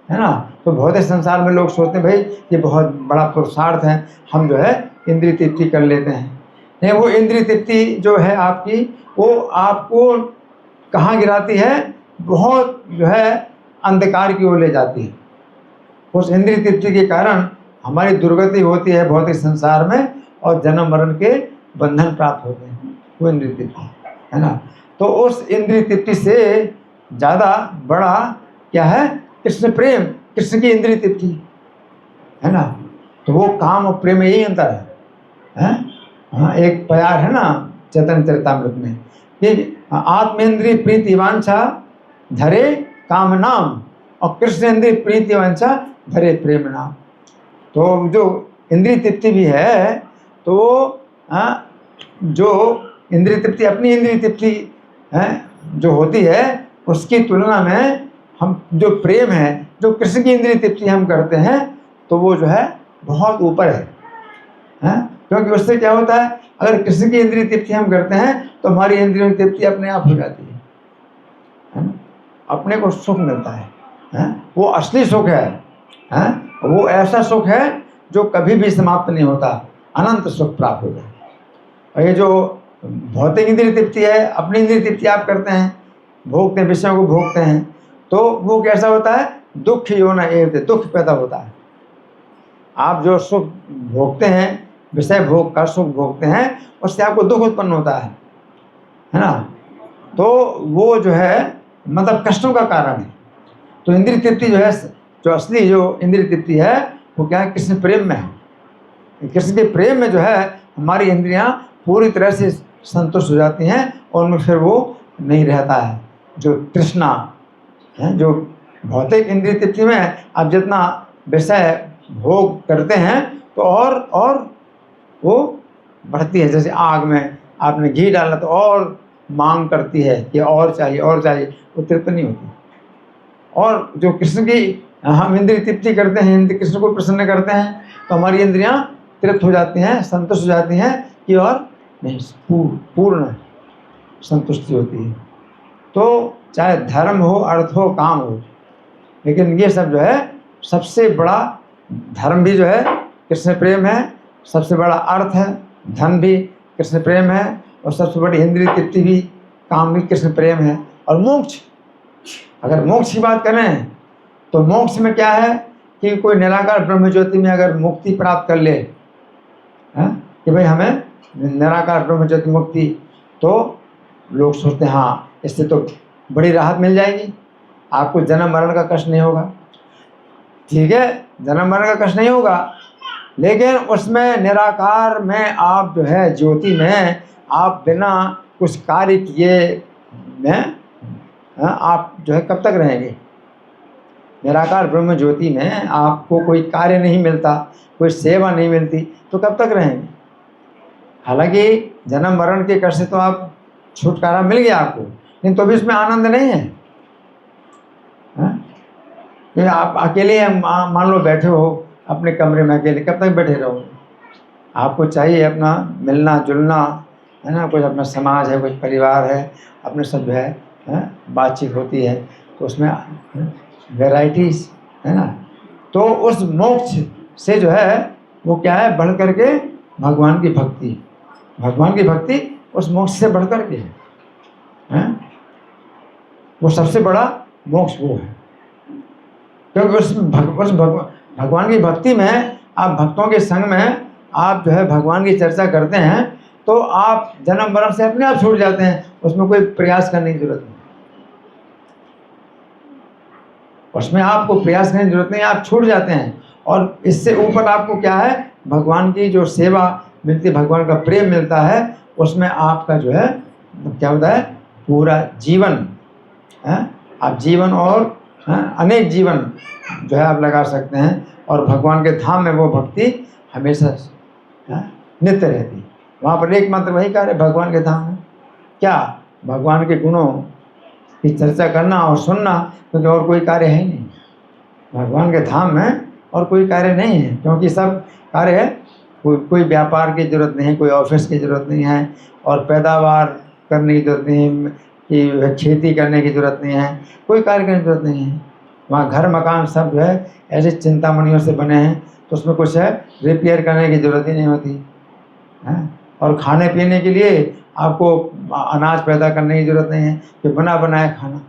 है ना, तो भौतिक संसार में लोग सोचते हैं भाई ये बहुत बड़ा पुरुषार्थ है, हम जो है इंद्रिय तृप्ति कर लेते हैं। नहीं, वो इंद्रिय तृप्ति जो है आपकी, वो आपको कहाँ गिराती है? बहुत जो है अंधकार की ओर ले जाती है। उस इंद्रिय तृप्ति के कारण हमारी दुर्गति होती है भौतिक संसार में और जन्म मरण के बंधन प्राप्त होते हैं, वो इंद्रिय तृप्ति, है ना। तो उस इंद्रिय तृप्ति से ज़्यादा बड़ा क्या है? कृष्ण प्रेम, कृष्ण की इंद्रिय तृप्ति, है ना। तो वो काम और प्रेम में यही अंतर है। हाँ, एक प्यार है ना चैतन्य चरितामृत में कि आत्मेंद्रिय प्रीति वांछा धरे काम नाम, और कृष्ण इंद्रिय प्रीति वांछा धरे प्रेम नाम। तो जो इंद्रिय तृप्ति भी है तो जो इंद्रिय तृप्ति, अपनी इंद्रिय तृप्ति है जो होती है, उसकी तुलना में हम जो प्रेम है, जो कृष्ण की इंद्रिय तृप्ति हम करते हैं, तो वो जो है बहुत ऊपर है, क्योंकि उससे क्या होता है, अगर कृष्ण की इंद्रिय तृप्ति हम करते हैं तो हमारी इंद्रियों की तृप्ति अपने आप हो जाती है ना, अपने को सुख मिलता है, वो असली सुख है, वो ऐसा सुख है जो कभी भी समाप्त नहीं होता, अनंत सुख प्राप्त होता है। और ये जो भौतिक इंद्रिय तृप्ति है, अपनी इंद्रिय तृप्ति आप करते हैं, भोगते हैं, विषयों को भोगते हैं, तो वो कैसा होता है, दुख योना एव, दुख पैदा होता है। आप जो सुख भोगते हैं, विषय भोग का सुख भोगते हैं, उससे आपको दुख उत्पन्न होता है ना, तो वो जो है मतलब कष्टों का कारण है। तो इंद्रिय तृप्ति जो है, जो असली जो इंद्रिय तृप्ति है, वो क्या है, कृष्ण प्रेम में है। कृष्ण के प्रेम में जो है हमारी इंद्रियां पूरी तरह से संतुष्ट हो जाती हैं, और उनमें फिर वो नहीं रहता है जो तृष्णा है। जो भौतिक इंद्रिय तृप्ति में आप जितना विषय भोग करते हैं तो और वो बढ़ती है। जैसे आग में आपने घी डाला तो और मांग करती है कि और चाहिए और चाहिए, वो तृप्त नहीं होती। और जो कृष्ण की हम इंद्रिय तृप्ति करते हैं, कृष्ण को प्रसन्न करते हैं, तो हमारी इंद्रियां तृप्त हो जाती हैं, संतुष्ट हो जाती हैं कि और नहीं, पूर्ण संतुष्टि होती है। तो चाहे धर्म हो, अर्थ हो, काम हो, लेकिन ये सब जो है सबसे बड़ा धर्म भी जो है कृष्ण प्रेम है, सबसे बड़ा अर्थ है, धन भी कृष्ण प्रेम है, और सबसे बड़ी इंद्रिय तृप्ति भी, काम भी कृष्ण प्रेम है। और मोक्ष, अगर मोक्ष की बात करें तो मोक्ष में क्या है कि कोई निराकार ब्रह्म ज्योति में अगर मुक्ति प्राप्त कर ले, कि भाई हमें निराकार ब्रह्म ज्योति मुक्ति, तो लोग सोचते हैं हाँ इससे तो बड़ी राहत मिल जाएगी, आपको जन्म मरण का कष्ट नहीं होगा। ठीक है, जन्म मरण का कष्ट नहीं होगा, लेकिन उसमें निराकार में आप जो है ज्योति में आप बिना कुछ कार्य किए में आप जो है कब तक रहेंगे। निराकार ब्रह्म ज्योति में आपको कोई कार्य नहीं मिलता, कोई सेवा नहीं मिलती, तो कब तक रहेंगे। हालांकि जन्म मरण के कष्ट से तो आप छुटकारा मिल गया आपको, लेकिन तो भी उसमें आनंद नहीं है। आप अकेले मान लो बैठे हो अपने कमरे में, अकेले कब तक बैठे रहोगे। आपको चाहिए अपना मिलना जुलना, है ना, कुछ अपना समाज है, कुछ परिवार है, अपने सब जो है बातचीत होती है, तो उसमें वैराइटीज है ना। तो उस मोक्ष से जो है वो क्या है, बढ़ करके भगवान की भक्ति, भगवान की भक्ति उस मोक्ष से बढ़ करके है, वो सबसे बड़ा मोक्ष वो है। क्योंकि उस भगवान की भक्ति में, आप भक्तों के संग में आप जो है भगवान की चर्चा करते हैं, तो आप जन्म मरण से अपने आप छूट जाते हैं, उसमें कोई प्रयास करने की जरूरत नहीं, उसमें आपको प्रयास करने की जरूरत नहीं, आप छूट जाते हैं। और इससे ऊपर आपको क्या है, भगवान की जो सेवा मिलती, भगवान का प्रेम मिलता है, उसमें आपका जो है क्या होता है, पूरा जीवन है, आप जीवन और अनेक जीवन जो है आप लगा सकते हैं। और भगवान के धाम में वो भक्ति हमेशा नित्य रहती, वहाँ पर एकमात्र वही कार्य भगवान के धाम में क्या, भगवान के गुणों की चर्चा करना और सुनना, क्योंकि और कोई कार्य है ही नहीं भगवान के धाम में, और कोई कार्य नहीं है। क्योंकि सब कार्य है, कोई व्यापार की ज़रूरत नहीं है, कोई ऑफिस की ज़रूरत नहीं है, और पैदावार करने की ज़रूरत नहीं है, कि खेती करने की ज़रूरत नहीं है, कोई कार्य करने की ज़रूरत नहीं है। वहाँ घर मकान सब जो है ऐसे चिंतामणियों से बने हैं, तो उसमें कुछ है रिपेयर करने की ज़रूरत ही नहीं होती है। और खाने पीने के लिए आपको अनाज पैदा करने की ज़रूरत नहीं है कि बना बनाए खाना,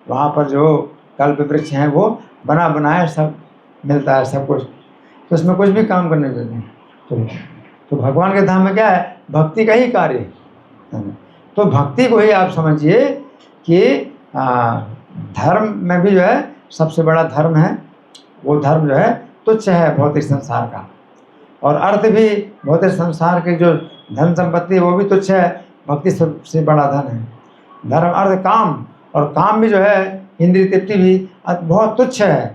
वहाँ पर जो कल्प वृक्ष हैं वो बना बनाए सब मिलता है सब कुछ, तो उसमें कुछ भी काम करने की जरूरत नहीं। तो भगवान के धाम में क्या है, भक्ति का ही कार्य है। तो भक्ति को ही आप समझिए कि धर्म में भी जो है सबसे बड़ा धर्म है, वो धर्म जो है तुच्छ है भौतिक संसार का, और अर्थ भी भौतिक संसार की जो धन संपत्ति है वो भी तुच्छ है, भक्ति सबसे बड़ा धन है। धर्म अर्थ काम, और काम भी जो है इंद्रिय तृप्ति भी बहुत तुच्छ है,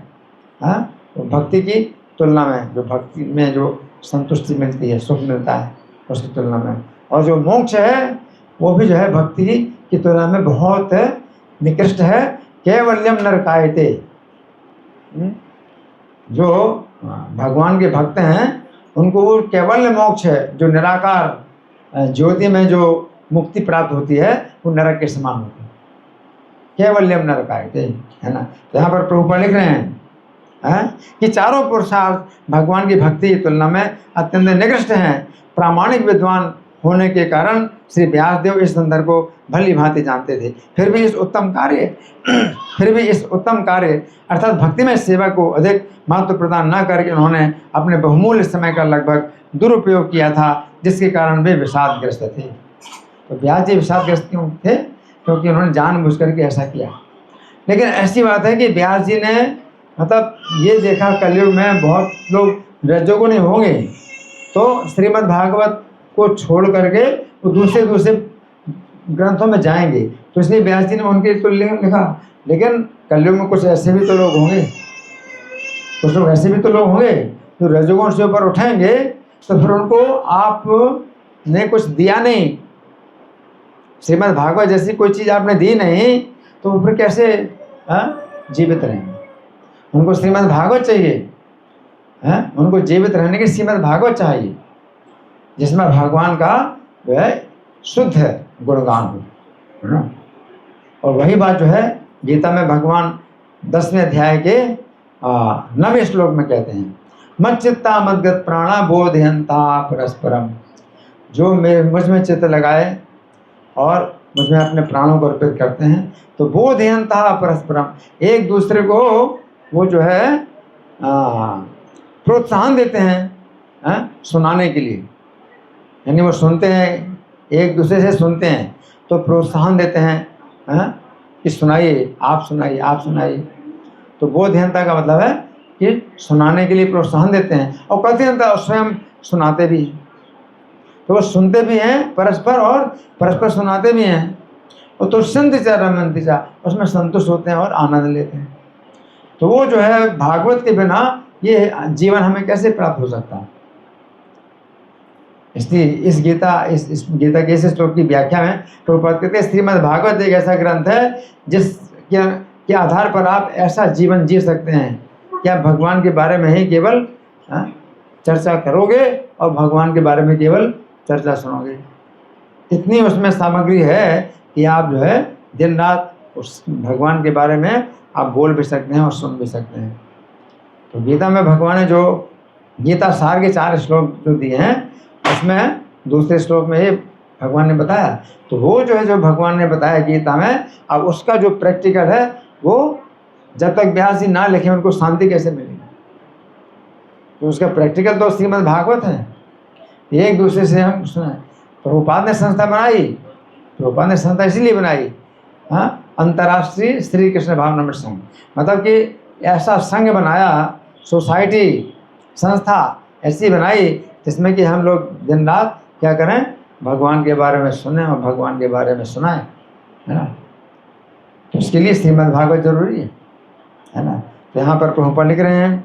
तो भक्ति की तुलना में, जो भक्ति में जो संतुष्टि मिलती है, सुख मिलता है उसकी तुलना में। और जो मोक्ष है वो भी जो है भक्ति की तुलना में बहुत निकृष्ट है कैवल्यम नरकायते। जो भगवान के भक्त हैं उनको वो कैवल्य मोक्ष है, जो निराकार ज्योति में जो मुक्ति प्राप्त होती है वो नरक के समान होती है, कैवल्यम नरकायते, है ना। तो यहाँ पर प्रभुपाद लिख रहे हैं कि चारों पुरुषार्थ भगवान की भक्ति की तुलना में अत्यंत निकृष्ट हैं। प्रामाणिक विद्वान होने के कारण श्री व्यासदेव इस संदर्भ को भली भांति जानते थे। फिर भी इस उत्तम कार्य अर्थात भक्तिमय सेवा को अधिक महत्व प्रदान न करके उन्होंने अपने बहुमूल्य समय का लगभग दुरुपयोग किया था, जिसके कारण वे विषादग्रस्त थे। तो व्यास जी विषादग्रस्त क्यों थे? क्योंकि उन्होंने जानबूझ करके ऐसा किया। लेकिन ऐसी बात है कि व्यास जी ने मतलब ये देखा कलयुग में बहुत लोग रजोगुणी होंगे, तो श्रीमद् भागवत को छोड़ करके वो दूसरे ग्रंथों में जाएंगे, तो इसलिए व्यास जी ने उनके तो लिखा। लेकिन कलयुग में कुछ ऐसे भी तो लोग होंगे, कुछ लोग ऐसे भी तो लोग होंगे जो रजोगुण से ऊपर उठेंगे, तो फिर उनको आपने कुछ दिया नहीं, श्रीमद् भागवत जैसी कोई चीज़ आपने दी नहीं, तो वो फिर कैसे जीवित रहेंगे? उनको श्रीमद् भागवत चाहिए, उनको जीवित रहने के श्रीमद् भागवत चाहिए, जिसमें भगवान का वह शुद्ध गुणगान हो, है ना। और वही बात जो है गीता में भगवान 10वें अध्याय के 9वें श्लोक में कहते हैं, मच्चित्ता मद्गत प्राणा बोधयंता परस्परम। जो मुझ में चित्त लगाए और मुझ में अपने प्राणों को अर्पित करते हैं, तो बोधयंता परस्परम, एक दूसरे को वो जो है प्रोत्साहन देते हैं सुनाने के लिए। यानी वो सुनते हैं, एक दूसरे से सुनते हैं तो प्रोत्साहन देते हैं कि सुनाइए, आप सुनाइए, आप सुनाइए। तो बोधयंता का मतलब है कि सुनाने के लिए प्रोत्साहन देते हैं, और कथयंता स्वयं सुनाते भी हैं। तो वो सुनते भी हैं परस्पर और परस्पर सुनाते भी हैं। और तो संतिचा रमंतिचा, उसमें संतुष्ट होते हैं और आनंद लेते हैं। तो वो जो है भागवत के बिना ये जीवन हमें कैसे प्राप्त हो सकता है? इसलिए इस गीता के इस श्लोक की व्याख्या में प्रभुपाद कहते हैं, श्रीमद् भागवत एक ऐसा ग्रंथ है जिसके आधार पर आप ऐसा जीवन जी सकते हैं कि आप भगवान के बारे में ही केवल चर्चा करोगे और भगवान के बारे में केवल चर्चा सुनोगे। इतनी उसमें सामग्री है कि आप जो है दिन रात उस भगवान के बारे में आप बोल भी सकते हैं और सुन भी सकते हैं। तो गीता में भगवान ने जो गीता सार के 4 श्लोक जो दिए हैं, उसमें दूसरे श्लोक में ये भगवान ने बताया। तो वो जो है जो भगवान ने बताया गीता में, अब उसका जो प्रैक्टिकल है वो जब तक व्यास जी ना लिखे उनको शांति कैसे मिलेगी? तो उसका प्रैक्टिकल तो श्रीमद् भागवत है, एक दूसरे से हम सुना। प्रभुपाद ने संस्था बनाई, प्रभुपाद ने संस्था इसीलिए बनाई, अंतर्राष्ट्रीय श्री कृष्ण भावनामृत संघ, मतलब कि ऐसा संघ बनाया, सोसाइटी संस्था ऐसी बनाई जिसमें कि हम लोग दिन रात क्या करें, भगवान के बारे में सुने और भगवान के बारे में सुनाएं, है ना। तो उसके लिए श्रीमद् भागवत जरूरी है ना। तो यहाँ पर प्रभुपाद लिख रहे हैं,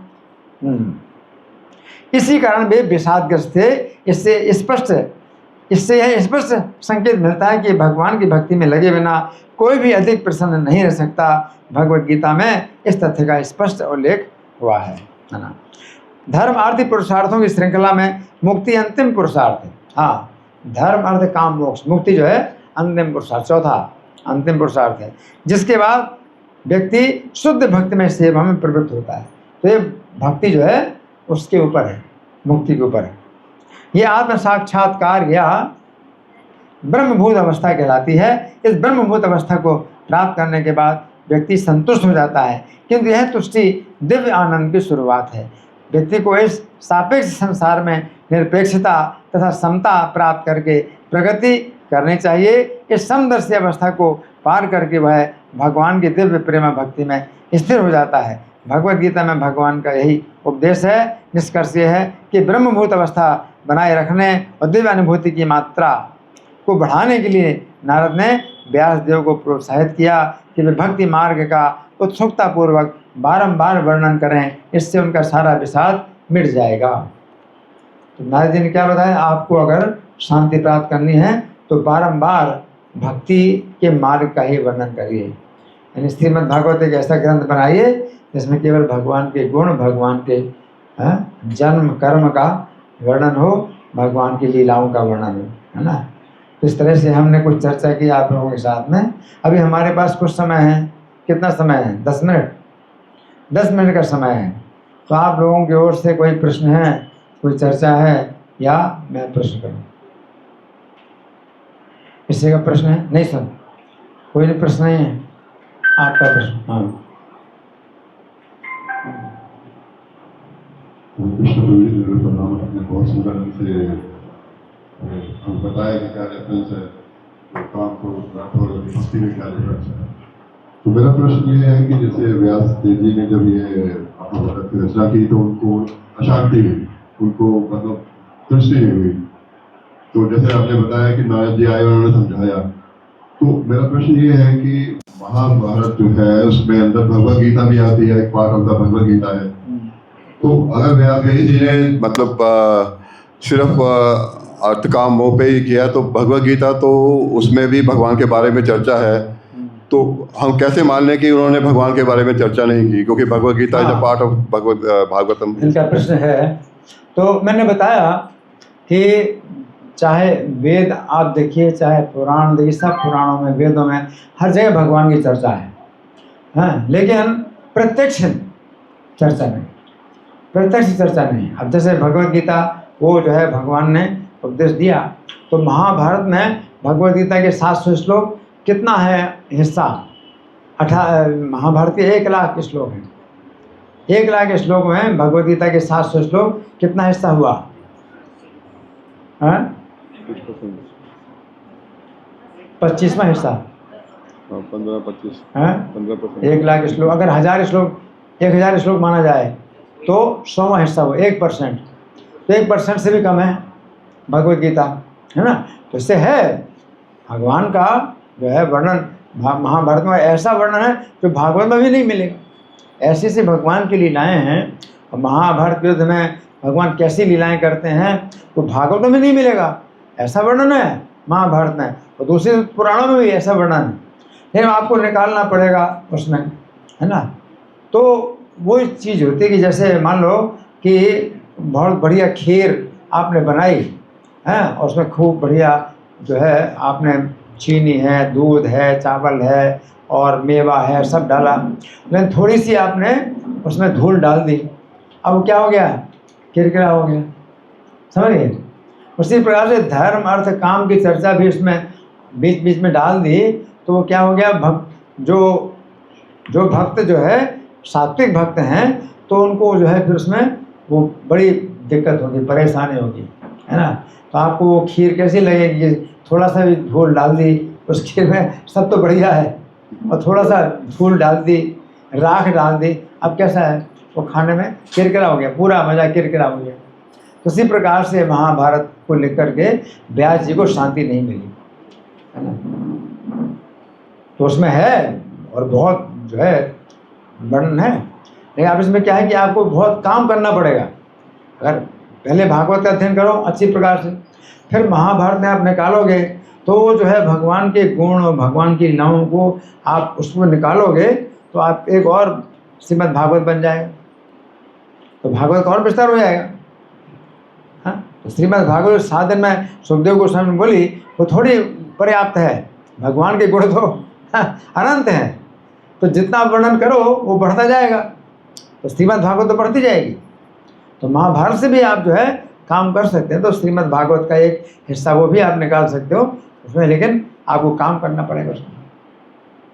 इसी कारण वे विषादग्रस्त थे। इससे यह स्पष्ट संकेत मिलता है कि भगवान की भक्ति में लगे बिना कोई भी अधिक प्रसन्न नहीं रह सकता। भगवत गीता में इस तथ्य का स्पष्ट उल्लेख हुआ है ना। धर्म अर्थ पुरुषार्थों की श्रृंखला में मुक्ति अंतिम पुरुषार्थ है। हाँ, धर्म अर्थ काम मोक्ष, मुक्ति जो है अंतिम पुरुषार्थ, चौथा अंतिम पुरुषार्थ है, जिसके बाद व्यक्ति शुद्ध भक्ति में सेवा में प्रवृत्त होता है। तो ये भक्ति जो है उसके ऊपर है, मुक्ति के ऊपर है। ये आत्म साक्षात्कार या ब्रह्मभूत अवस्था कहलाती है। इस ब्रह्मभूत अवस्था को प्राप्त करने के बाद व्यक्ति संतुष्ट हो जाता है, किंतु यह तुष्टि दिव्य आनंद की शुरुआत है। व्यक्ति को इस सापेक्ष संसार में निरपेक्षता तथा समता प्राप्त करके प्रगति करनी चाहिए। इस समदर्शी अवस्था को पार करके वह भगवान की दिव्य प्रेम भक्ति में स्थिर हो जाता है। भगवत गीता में भगवान का यही उपदेश है। निष्कर्ष यह है कि ब्रह्मभूत अवस्था बनाए रखने और दिव्य अनुभूति की मात्रा को बढ़ाने के लिए नारद ने व्यास देव को प्रोत्साहित किया कि वे भक्ति मार्ग का उत्सुकतापूर्वक बारंबार वर्णन करें, इससे उनका सारा विषाद मिट जाएगा। तो नारद जी ने क्या बताया, आपको अगर शांति प्राप्त करनी है तो बारंबार भक्ति के मार्ग का ही वर्णन करिए। यानी श्रीमद् भागवत एक ऐसा ग्रंथ बनाइए जिसमें केवल भगवान के गुण, भगवान के जन्म कर्म का वर्णन हो, भगवान की लीलाओं का वर्णन हो, है ना। इस तरह से हमने कुछ चर्चा की आप लोगों के साथ में। अभी हमारे पास कुछ समय है, कितना समय है? 10 मिनट, 10 मिनट का समय है। तो आप लोगों की ओर से कोई प्रश्न है, कोई चर्चा है, या मैं प्रश्न करूँ? किसी का प्रश्न है? नहीं सर, कोई नहीं, प्रश्न नहीं है आपका प्रश्न? हाँ, आपने बहुत सुंदर ढंग से हम बताया कि क्या रेफरेंस है, काम को राठौर और भक्ति में क्या डिफरेंस है। तो मेरा प्रश्न ये है कि जैसे व्यास देव जी ने जब ये महाभारत की रचना की तो उनको अशांति हुई, उनको मतलब दृष्टि नहीं हुई। तो जैसे आपने बताया कि नारद जी आए, उन्होंने समझाया। तो मेरा प्रश्न ये है कि महाभारत जो है उसमें अंदर भगवद गीता भी आती है, एक part of the Bhagavad Gita है। तो अगर व्यास जी ने मतलब सिर्फ अर्थ काम मोह पे ही किया तो भगवद गीता तो उसमें भी भगवान के बारे में चर्चा है। तो हम कैसे मान लें कि उन्होंने भगवान के बारे में चर्चा नहीं की, क्योंकि Bhagavad Gita is a part of Bhagavatam. इनका प्रश्न है। तो मैंने बताया कि चाहे वेद आप देखिए, चाहे पुराण देखिए, सब पुराणों में, वेदों में, हर जगह भगवान की चर्चा है, हाँ, लेकिन प्रत्यक्ष चर्चा नहीं, प्रत्यक्ष चर्चा नहीं। अब जैसे भगवद गीता वो जो है भगवान ने उपदेश दिया, तो महाभारत में भगवद गीता के 700 श्लोक कितना है हिस्सा? महाभारत के 1 लाख श्लोक हैं। 1 लाख श्लोक में भगवद गीता के 700 श्लोक कितना हिस्सा हुआ? 25वां हिस्सा, 15-25, 1 लाख श्लोक। अगर 1000 श्लोक, 1000 श्लोक माना जाए तो 100वां हिस्सा हुआ, 1%। तो 1% से भी कम है भगवद गीता, है ना। तो इससे है भगवान का जो है वर्णन महाभारत में ऐसा वर्णन है जो भागवत में भी नहीं मिलेगा। ऐसी ऐसी भगवान की लीलाएं हैं, और महाभारत युद्ध में भगवान कैसी लीलाएं करते हैं तो भागवत में भी नहीं मिलेगा। ऐसा वर्णन है महाभारत में, और दूसरे पुराणों में भी ऐसा वर्णन है, लेकिन आपको निकालना पड़ेगा उसमें, है ना। तो वो चीज़ होती है कि जैसे मान लो कि बहुत बढ़िया खीर आपने बनाई है, और उसमें खूब बढ़िया जो है आपने चीनी है, दूध है, चावल है और मेवा है, सब डाला, लेकिन थोड़ी सी आपने उसमें धूल डाल दी। अब वो क्या हो गया? किरकिरा हो गया, समझ गए। उसी प्रकार से धर्म अर्थ काम की चर्चा भी उसमें बीच बीच में डाल दी, तो वो क्या हो गया? जो भक्त जो है सात्विक भक्त हैं, तो उनको जो है फिर उसमें वो बड़ी दिक्कत होगी, परेशानी होगी, है ना। तो आपको वो खीर कैसी लगेगी? थोड़ा सा भी धूल डाल दी उस खीर में, सब तो बढ़िया है, और थोड़ा सा धूल डाल दी, राख डाल दी, अब कैसा है? वो खाने में किरकिरा हो गया, पूरा मजा किरकिरा हो गया। तो इसी प्रकार से महाभारत को लेकर के व्यास जी को शांति नहीं मिली, है ना। तो उसमें है और बहुत जो है वर्णन है, लेकिन अब इसमें क्या है कि आपको बहुत काम करना पड़ेगा। अगर पहले भागवत का अध्ययन करो अच्छी प्रकार से, फिर महाभारत में आप निकालोगे तो जो है भगवान के गुण और भगवान की लीलाओं को आप उसमें निकालोगे तो आप एक और श्रीमद् भागवत बन जाएगा, तो भागवत का और विस्तार हो जाएगा। हाँ, तो श्रीमद् भागवत 7 दिन में सुखदेव गोस्वामी ने बोली वो थोड़ी पर्याप्त है, भगवान के गुण तो अनंत हैं, तो जितना वर्णन करो वो बढ़ता जाएगा, तो श्रीमद् भागवत तो बढ़ती जाएगी। तो महाभारत से भी आप जो है काम कर सकते हैं, तो श्रीमद् भागवत का एक हिस्सा वो भी आप निकाल सकते हो उसमें, लेकिन आपको काम करना पड़ेगा उसमें,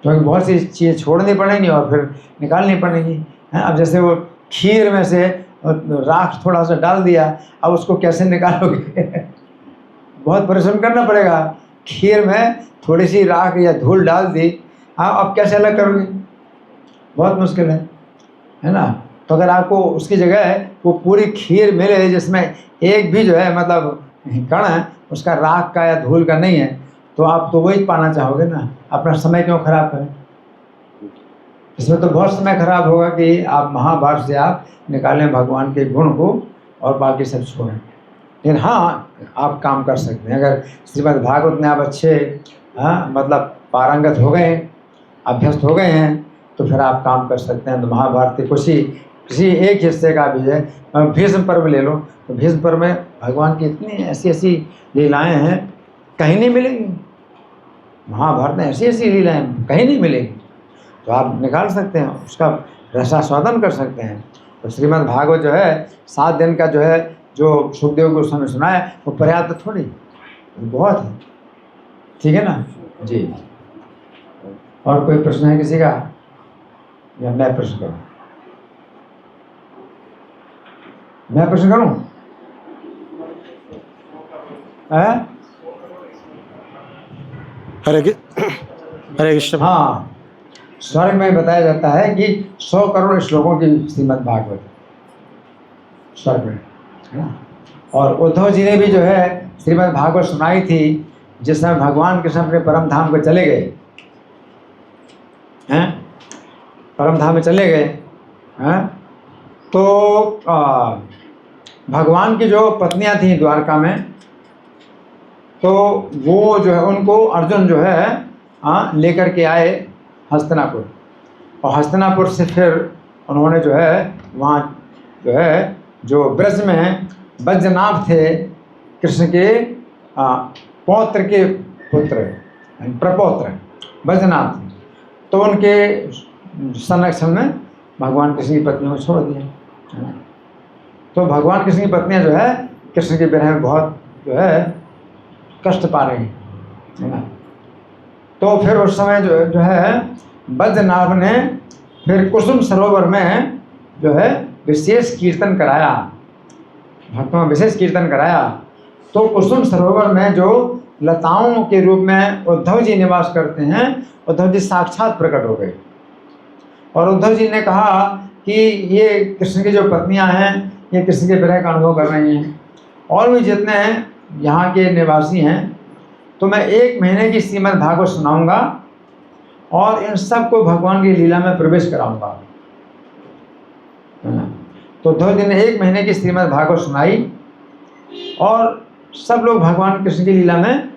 क्योंकि बहुत सी चीज़ें छोड़नी पड़ेंगी और फिर निकालनी पड़ेंगी, हैं। अब जैसे वो खीर में से राख थोड़ा सा डाल दिया, अब उसको कैसे निकालोगे? बहुत परिश्रम करना पड़ेगा। खीर में थोड़ी सी राख या धूल डाल दी, हाँ, अब कैसे अलग करोगे? बहुत मुश्किल है ना। तो अगर आपको उसकी जगह वो पूरी खीर मिले जिसमें एक भी जो है मतलब कण है उसका राख का या धूल का नहीं है, तो आप तो वही पाना चाहोगे ना, अपना समय क्यों खराब करें? इसमें तो बहुत समय खराब होगा कि आप महाभारत से आप निकालें भगवान के गुण को और बाकी सब छोड़ें। लेकिन हाँ, आप काम कर सकते हैं। अगर श्रीमद् भागवत में आप अच्छे मतलब पारंगत हो गए, अभ्यस्त हो गए हैं तो फिर आप काम कर सकते हैं। तो महाभारत के किसी एक हिस्से का भी है। भीष्म पर्व ले लो, तो भीष्म पर्व में भगवान की इतनी ऐसी ऐसी लीलाएं हैं, कहीं नहीं मिलेंगी। महाभारत में ऐसी ऐसी लीलाएं कहीं नहीं मिलेगी, तो आप निकाल सकते हैं, उसका रसास्वादन कर सकते हैं। तो श्रीमद् भागवत जो है 7 दिन का जो है, जो सुखदेव गोस्वामी सुना है, वो पर्याप्त थोड़ी, बहुत है। ठीक है ना जी। और कोई प्रश्न है किसी का, या मैं प्रश्न करूं? मैं प्रश्न करूं? हरे कृष्ण। हाँ, स्वर्ग में बताया जाता है कि 100 करोड़ श्लोकों की श्रीमद् भागवत स्वर्ग में है ना। और उद्धव जी ने भी जो है श्रीमद् भागवत सुनाई थी जिस समय भगवान कृष्ण अपने परम धाम को चले गए हैं, परम धाम में चले गए हैं। तो भगवान की जो पत्नियां थी द्वारका में, तो वो जो है उनको अर्जुन जो है लेकर के आए हस्तिनापुर, और हस्तिनापुर से फिर उन्होंने जो है वहाँ जो है जो ब्रज में बैजनाथ थे कृष्ण के पौत्र के पुत्र प्रपौत्र बैजनाथ, तो उनके संरक्षण में भगवान कृष्ण की पत्नियों को छोड़ दिया है ना। तो भगवान कृष्ण की पत्नियां जो है कृष्ण के विरह में बहुत जो है कष्ट पा रही है ना। तो फिर उस समय जो है बैजनाथ ने फिर कुसुम सरोवर में जो है विशेष कीर्तन कराया, भक्तों में विशेष कीर्तन कराया। तो कुसुम सरोवर में जो लताओं के रूप में उद्धव जी निवास करते हैं, उद्धव जी साक्षात प्रकट हो गए, और उद्धव जी ने कहा कि ये कृष्ण की जो पत्नियां हैं ये कृष्ण के विरह का अनुभव कर रही हैं, और भी जितने हैं यहाँ के निवासी हैं, तो मैं 1 महीने की श्रीमद् भागवत सुनाऊंगा और इन सबको भगवान की लीला में प्रवेश कराऊंगा, है ना। तो उद्धव जी ने 1 महीने की श्रीमद् भागवत सुनाई, और सब लोग भगवान कृष्ण की लीला में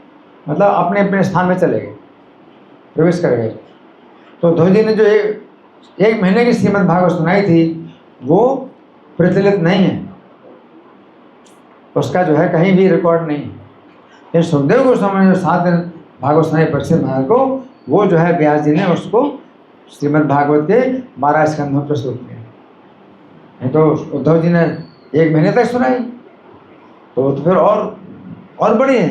मतलब अपने अपने स्थान में चले गए, प्रवेश कर गए। तो उद्धव जी ने जो 1 महीने की श्रीमद् भागवत सुनाई थी वो प्रचलित नहीं है, उसका जो है कहीं भी रिकॉर्ड नहीं है। लेकिन सुखदेव गोस्वामी ने जो 7 दिन भागवत सुनाई परीक्षित महाराज को, वो जो है व्यास जी ने उसको श्रीमद् भागवत के 12 स्कंध में प्रस्तुत किया। तो उद्धव जी ने 1 महीने तक सुनाई, तो फिर और बड़ी है।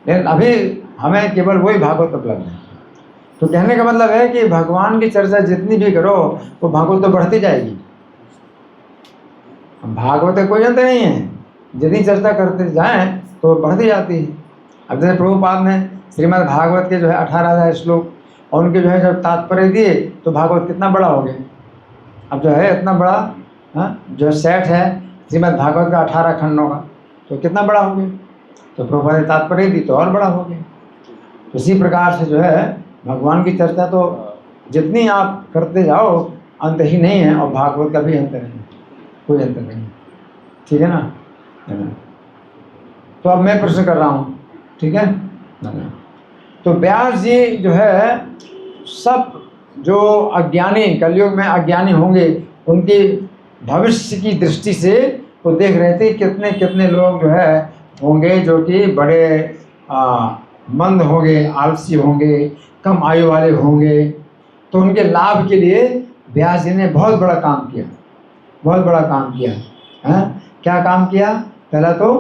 लेकिन अभी हमें केवल वही भागवत उपलब्ध है। तो कहने का मतलब है कि भगवान की चर्चा जितनी भी करो तो भागवत तो बढ़ती जाएगी। भागवत का कोई अंत नहीं है, जितनी चर्चा करते जाएं तो बढ़ती जाती है। अब जैसे प्रभुपाद ने श्रीमद् भागवत के जो है 18,000 श्लोक और उनके जो है जब तात्पर्य दिए तो भागवत कितना बड़ा हो गया। अब जो है इतना बड़ा जो सेट है श्रीमद् भागवत का 18 खंडों का, तो कितना बड़ा हो गया। तो प्रभुपाद ने तात्पर्य दी तो और बड़ा हो गया। तो इसी प्रकार से जो है भगवान की चर्चा तो जितनी आप करते जाओ अंत ही नहीं है, और भागवत का भी अंत नहीं, कोई अंत नहीं। ठीक है ना। तो अब मैं प्रश्न कर रहा हूँ, ठीक है। तो व्यास जी जो है सब जो अज्ञानी कलयुग में अज्ञानी होंगे उनकी भविष्य की दृष्टि से वो देख रहे थे कितने कितने लोग जो है होंगे जो कि बड़े मंद होंगे, आलसी होंगे, कम आयु वाले होंगे। तो उनके लाभ के लिए व्यास जी ने बहुत बड़ा काम किया, बहुत बड़ा काम किया है। क्या काम किया? पहला तो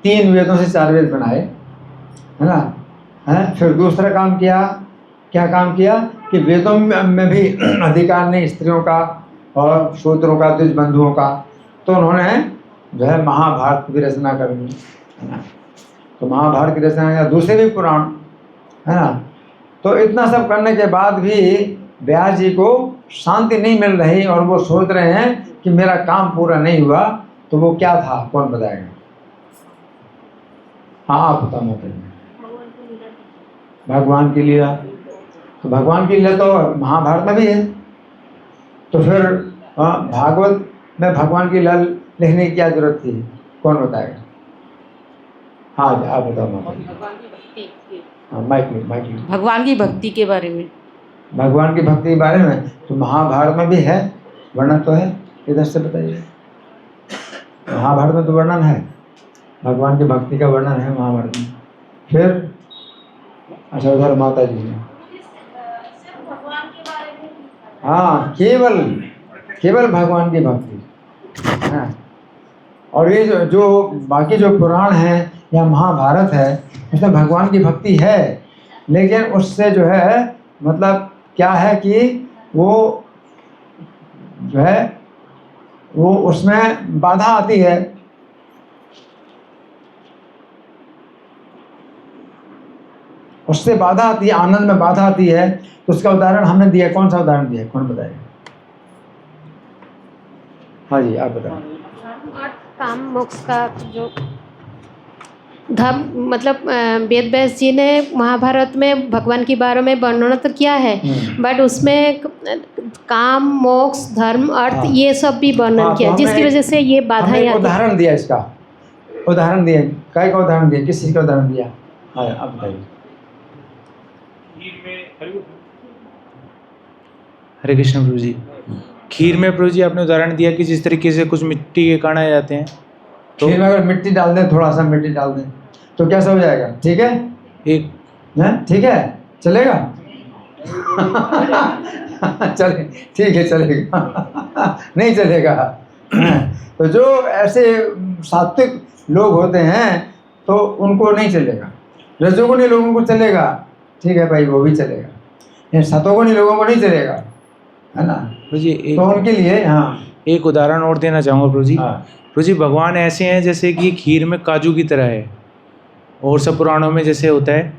3 वेदों से 4 वेद बनाए, है ना। फिर दूसरा काम किया, क्या काम किया कि वेदों में भी अधिकार नहीं स्त्रियों का और शूद्रों का, द्विज बंधुओं का। तो उन्होंने जो है महाभारत की रचना कर दी, है ना। तो महाभारत की रचना या दूसरे भी पुराण, है ना। तो इतना सब करने के बाद भी व्यास जी को शांति नहीं मिल रही और वो सोच रहे हैं कि मेरा काम पूरा नहीं हुआ। तो वो क्या था, कौन बताएगा? हाँ आप बताओ। भगवान की लीला। तो भगवान की लीला तो महाभारत में भी है। तो फिर भागवत में भगवान की लीला लिखने की क्या जरूरत थी, कौन बताएगा? हाँ आप बताओ। हाँ, माइक में भगवान की भक्ति के बारे में। भगवान की भक्ति के बारे में तो महाभारत में भी है, वर्णन तो है। इधर से बताइए, महाभारत में तो वर्णन है, भगवान की भक्ति का वर्णन है महाभारत में। फिर अच्छा उधर माता जी ने, हाँ केवल भगवान की भक्ति। हाँ, और ये जो बाकी जो पुराण है या महाभारत है उसमें भगवान की भक्ति है, लेकिन उससे जो है मतलब क्या है कि वो जो है वो उसमें बाधा आती है। उससे बाधा आती है, आनंद में बाधा आती है। तो उसका उदाहरण हमने दिया, कौन सा उदाहरण दिया, कौन बताएगा? हाँ जी आप बताओ। काम मोक्ष का जो धर्म मतलब वेद व्यास जी ने महाभारत में भगवान के बारे में वर्णन तो किया है, बट उसमें काम मोक्ष धर्म अर्थ ये सब भी वर्णन किया, जिसकी वजह से ये बाधाएं आती। उदाहरण दिया, इसका उदाहरण दिया, काय का उदाहरण दिया, किस चीज का उदाहरण दिया? हाँ आप बताइए। हरे कृष्ण प्रभु जी। खीर में प्रभु जी आपने उदाहरण दिया कि जिस तरीके से कुछ मिट्टी के कण आ जाते हैं, तो खीर में अगर मिट्टी डाल दें, थोड़ा सा मिट्टी डाल दें तो कैसा हो जाएगा? ठीक है, एक ठीक है, चलेगा? चले, ठीक है चलेगा। नहीं चलेगा। तो जो ऐसे सात्विक लोग होते हैं तो उनको नहीं चलेगा, रजोगुणी लोगों को चलेगा, ठीक है भाई, वो भी चलेगा। सतोगुणी लोगों को नहीं चलेगा, है ना? प्रभु जी तो उनके लिए हाँ एक उदाहरण और देना चाहूँगा प्रभु जी। हाँ। प्रभु जी भगवान ऐसे हैं जैसे कि खीर में काजू की तरह है, और सब पुराणों में जैसे होता है,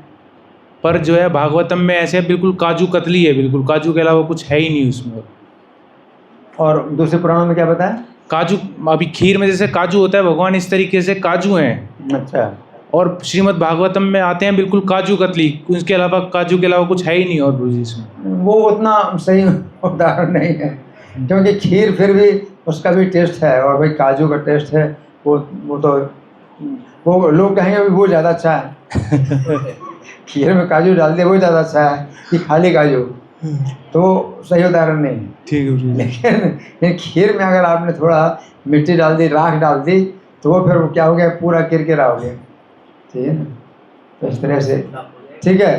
पर जो है भागवतम में ऐसे बिल्कुल काजू कतली है, बिल्कुल काजू के अलावा कुछ है ही नहीं उसमें। और दूसरे पुराणों में क्या बताया? काजू, अभी खीर में जैसे काजू होता है, भगवान इस तरीके से काजू हैं। अच्छा, और श्रीमद् भागवतम में आते हैं बिल्कुल काजू कतली, उसके अलावा काजू के अलावा कुछ है ही नहीं। और प्रभु जी इसमें वो उतना सही उदाहरण नहीं है, क्योंकि खीर फिर भी उसका भी टेस्ट है, और भाई काजू का टेस्ट है, वो तो वो लोग कहेंगे भी वो ज़्यादा अच्छा है। खीर में काजू डाल दे वो ज़्यादा अच्छा है कि खाली काजू, तो सही उदाहरण नहीं है। ठीक है। लेकिन खीर में अगर आपने थोड़ा मिट्टी डाल दी, राख डाल दी, तो वो फिर क्या हो गया, पूरा किरकिरा हो गया। ठीक है ना? तो इस तरह से ठीक है।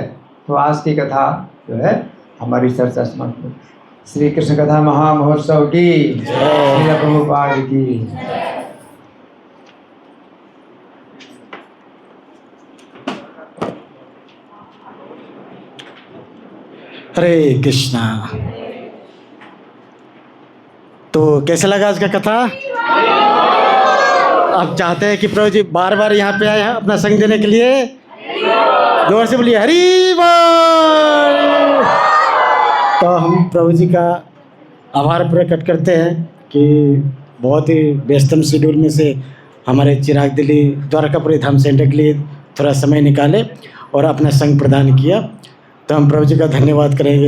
तो आज की कथा जो है हमारी चर्चा समाप्त हुई। श्री कृष्ण कथा महामहोत्सव की श्रील प्रभुपाद की। हरे कृष्णा। तो कैसा लगा आज का कथा? आप चाहते हैं कि प्रभु जी बार बार यहाँ पे आए हैं अपना संग देने के लिए? जोर से बोलिए हरि बोल। तो हम प्रभु जी का आभार प्रकट करते हैं कि बहुत ही व्यस्तम शेड्यूल में से हमारे चिराग दिल्ली द्वारकापुरी धाम सेंटर के लिए थोड़ा समय निकाले और अपना संग प्रदान किया। तो हम प्रभु जी का धन्यवाद करेंगे।